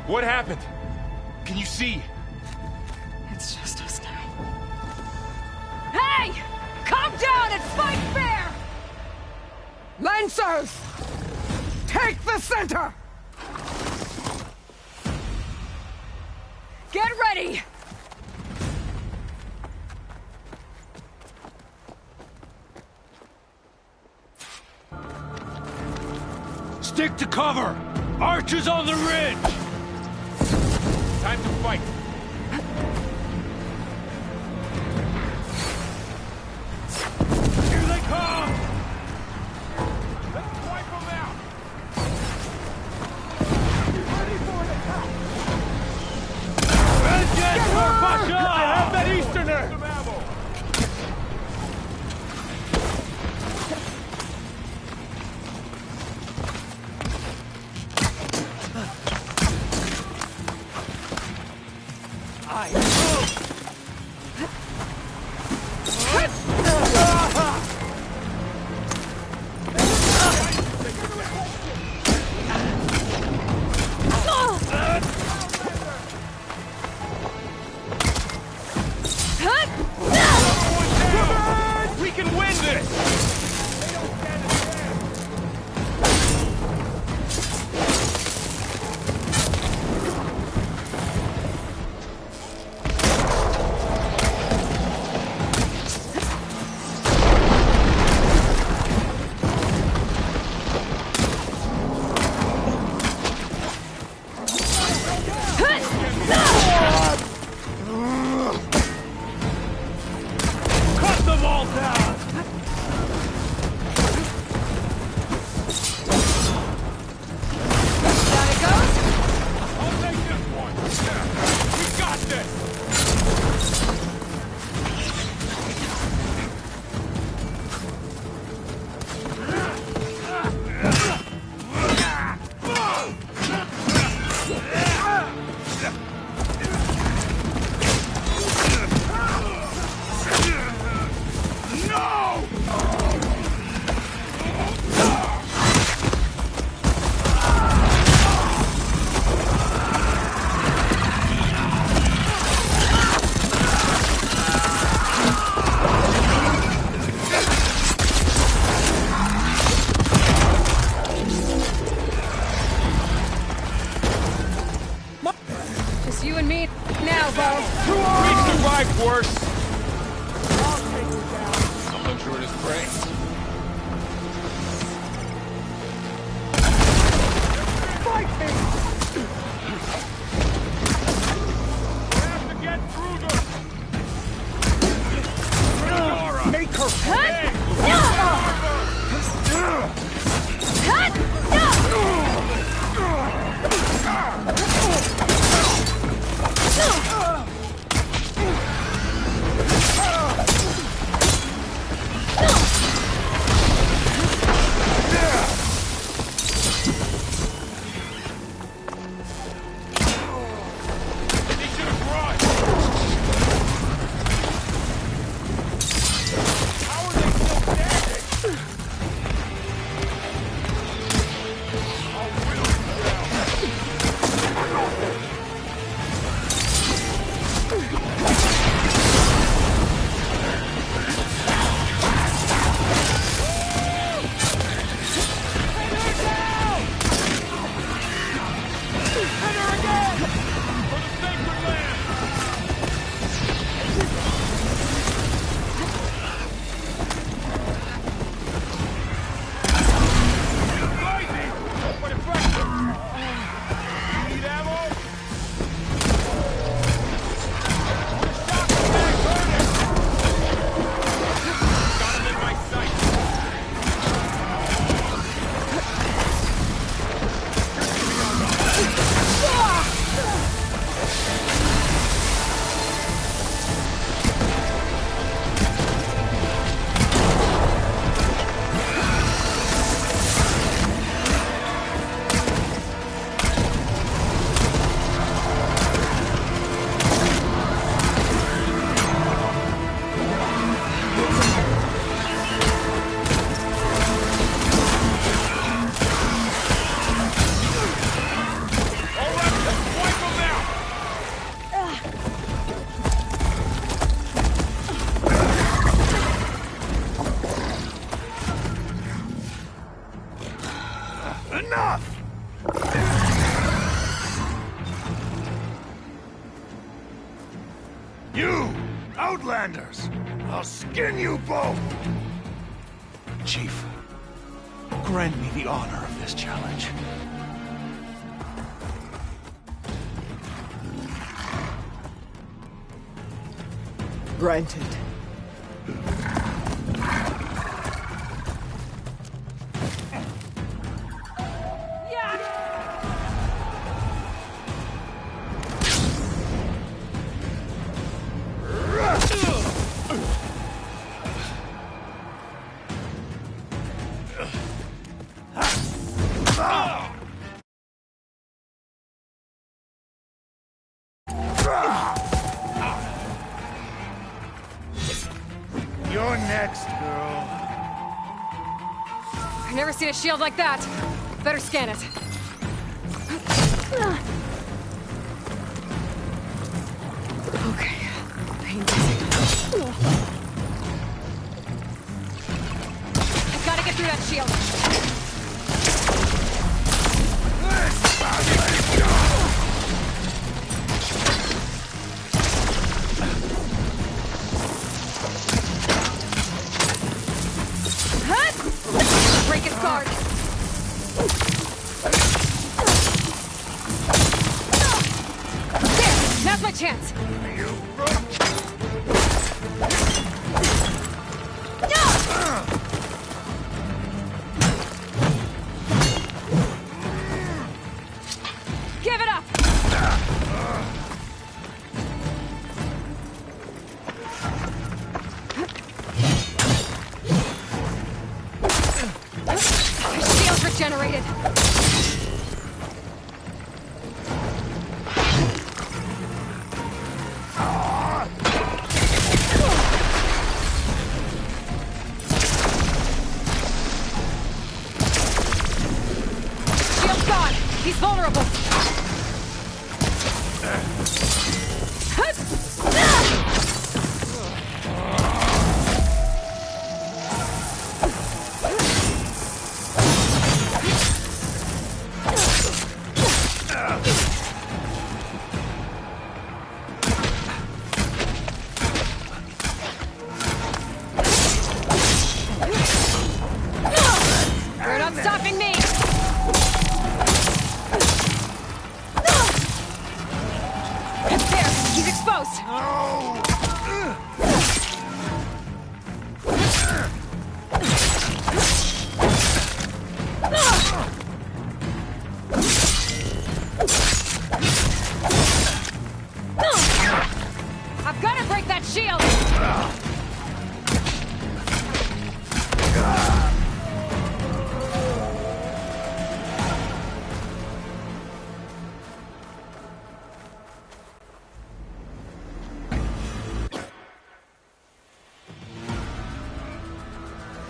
What happened? Can you see? It's just us now. Hey! Come down and fight fair! Lancers! Take the center! Get ready! Stick to cover! Archers on the ridge! Time to fight. Here they come! Let's wipe them out! Ready for an attack! Vengeance for Pasha! I have that Easterner! We can win this! Cut them all down! Down it goes! I'll take this one! Yeah. We got this! Just you and me now, Bo. We survived worse. I'm not sure it is prey. Make her pay! You! Outlanders! I'll skin you both! Chief, grant me the honor of this challenge. Granted. You're next, girl. I've never seen a shield like that. Better scan it. Okay. Pain busy. I've got to get through that shield. Break his guard. There! Now's my chance! Give it up! Shield's regenerated. Shield's gone. He's vulnerable. You're not stopping me! There! He's exposed! I've got to break that shield!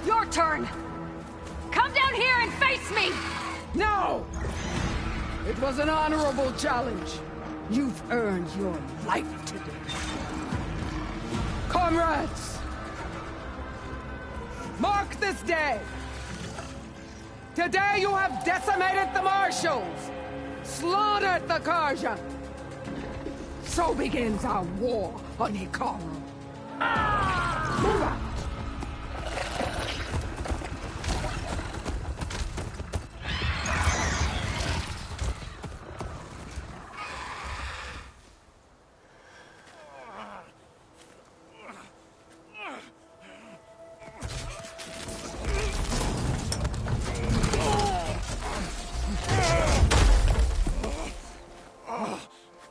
Your turn! Come down here and face me! No! It was an honorable challenge. You've earned your life today. Comrades! Mark this day! Today you have decimated the Marshals! Slaughtered the Karja! So begins our war on Hikaru. Move out!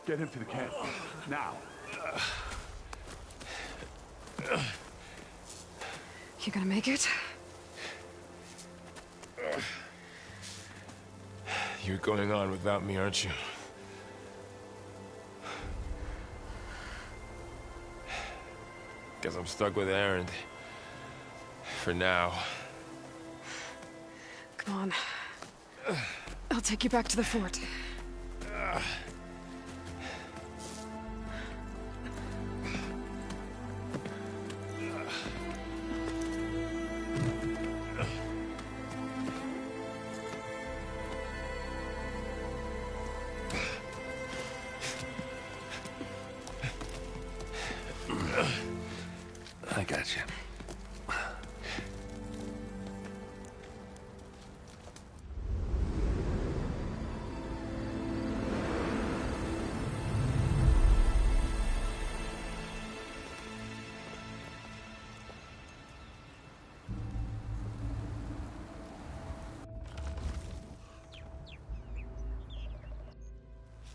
Get him to the camp. Now. You gonna make it? You're going on without me, aren't you? Guess I'm stuck with Aaron. For now. Come on. I'll take you back to the fort. gotcha.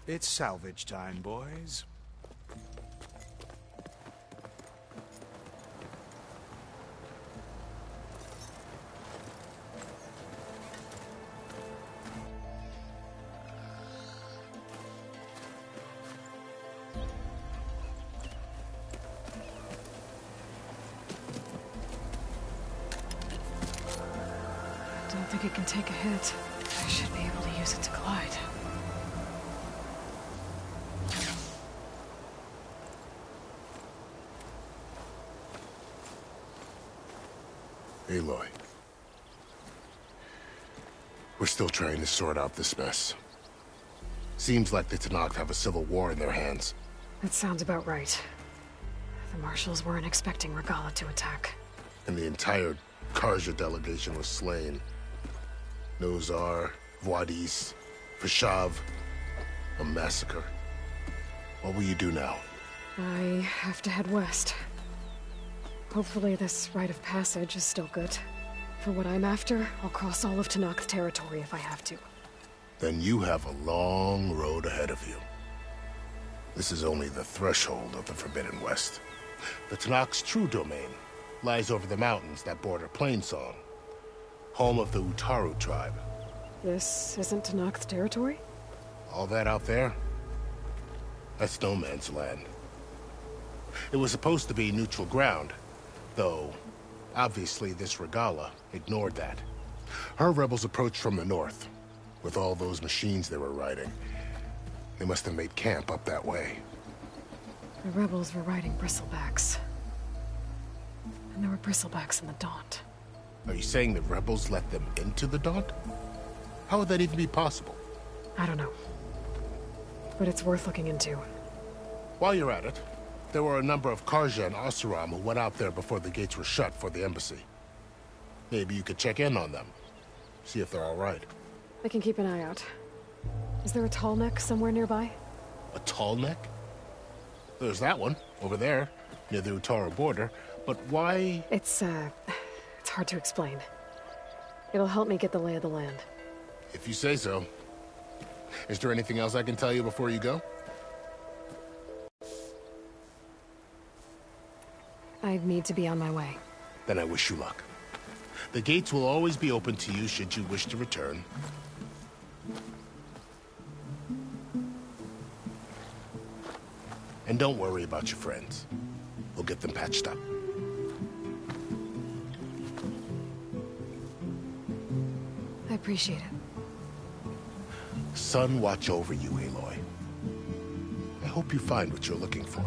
It's salvage time, boys. I don't think it can take a hit. I should be able to use it to glide. Aloy. We're still trying to sort out this mess. Seems like the Tenakth have a civil war in their hands. That sounds about right. The marshals weren't expecting Regala to attack. And the entire Karja delegation was slain. Nozar, Wadis, Vashav. A massacre. What will you do now? I have to head west. Hopefully this rite of passage is still good. For what I'm after, I'll cross all of Tenakth territory if I have to. Then you have a long road ahead of you. This is only the threshold of the Forbidden West. The Tenakth's true domain lies over the mountains that border Plainsong, home of the Utaru tribe. This isn't Tenakth territory? All that out there? That's no man's land. It was supposed to be neutral ground, though obviously this Regala ignored that. Her rebels approached from the north, with all those machines they were riding. They must have made camp up that way. The rebels were riding bristlebacks. And there were bristlebacks in the Daunt. Are you saying the rebels let them into the Daunt? How would that even be possible? I don't know. But it's worth looking into. While you're at it, there were a number of Karja and Oseram who went out there before the gates were shut for the embassy. Maybe you could check in on them. See if they're all right. I can keep an eye out. Is there a tall neck somewhere nearby? A tall neck? There's that one, over there, near the Utaru border. But why? It's hard to explain. It'll help me get the lay of the land. If you say so. Is there anything else I can tell you before you go? I need to be on my way. Then I wish you luck. The gates will always be open to you should you wish to return. And don't worry about your friends. We'll get them patched up. I appreciate it. Sun watch over you, Aloy. I hope you find what you're looking for.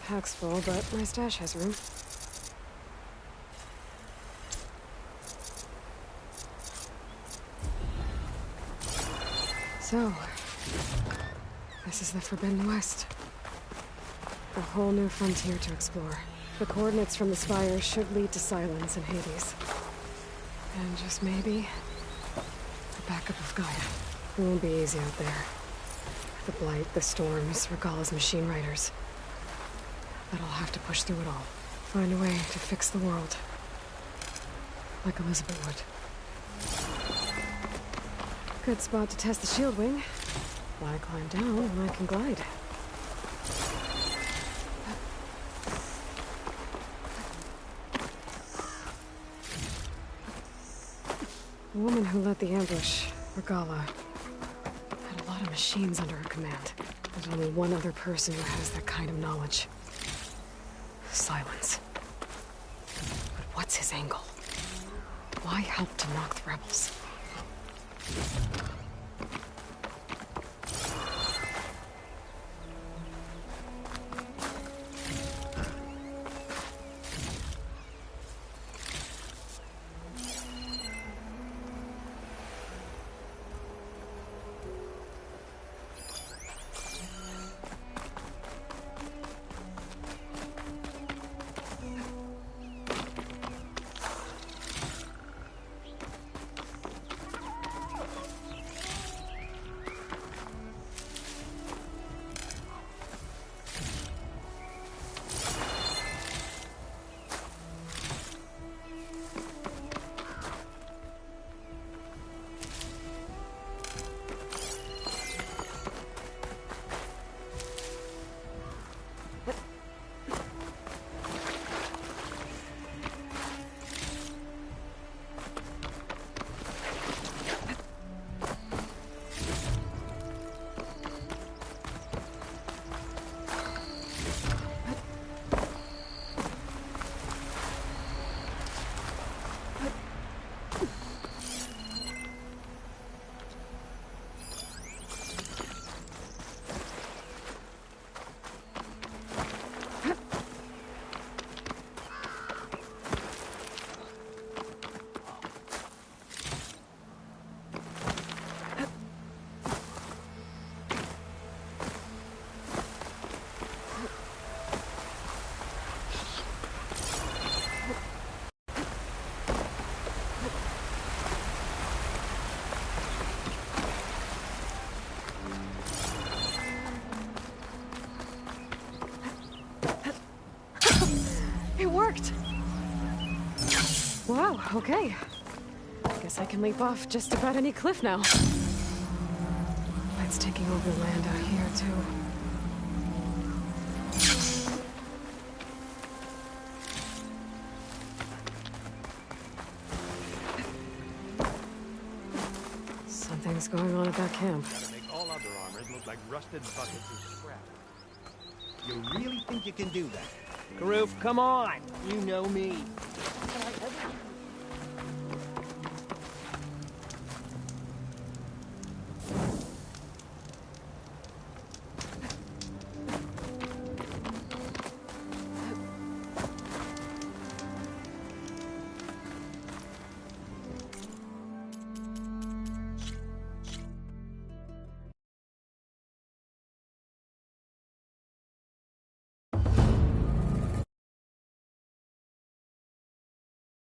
Pack's full, but my stash has room. So, this is the Forbidden West. A whole new frontier to explore. The coordinates from the spire should lead to Silence and Hades. And just maybe, the backup of Gaia. It won't be easy out there. The Blight, the Storms, Regala's machine riders. But I'll have to push through it all. Find a way to fix the world. Like Elizabeth would. Good spot to test the shield wing. Why climb down when I can glide? The woman who led the ambush, Regala, had a lot of machines under her command. There's only one other person who has that kind of knowledge. Silence. But what's his angle? Why help to knock the rebels? It worked! Wow, okay. Guess I can leap off just about any cliff now. It's taking over land out here, too. Something's going on at that camp. Gotta make all other armors look like rusted buckets of scrap. You really think you can do that? Karoof, come on! You know me. Can I ever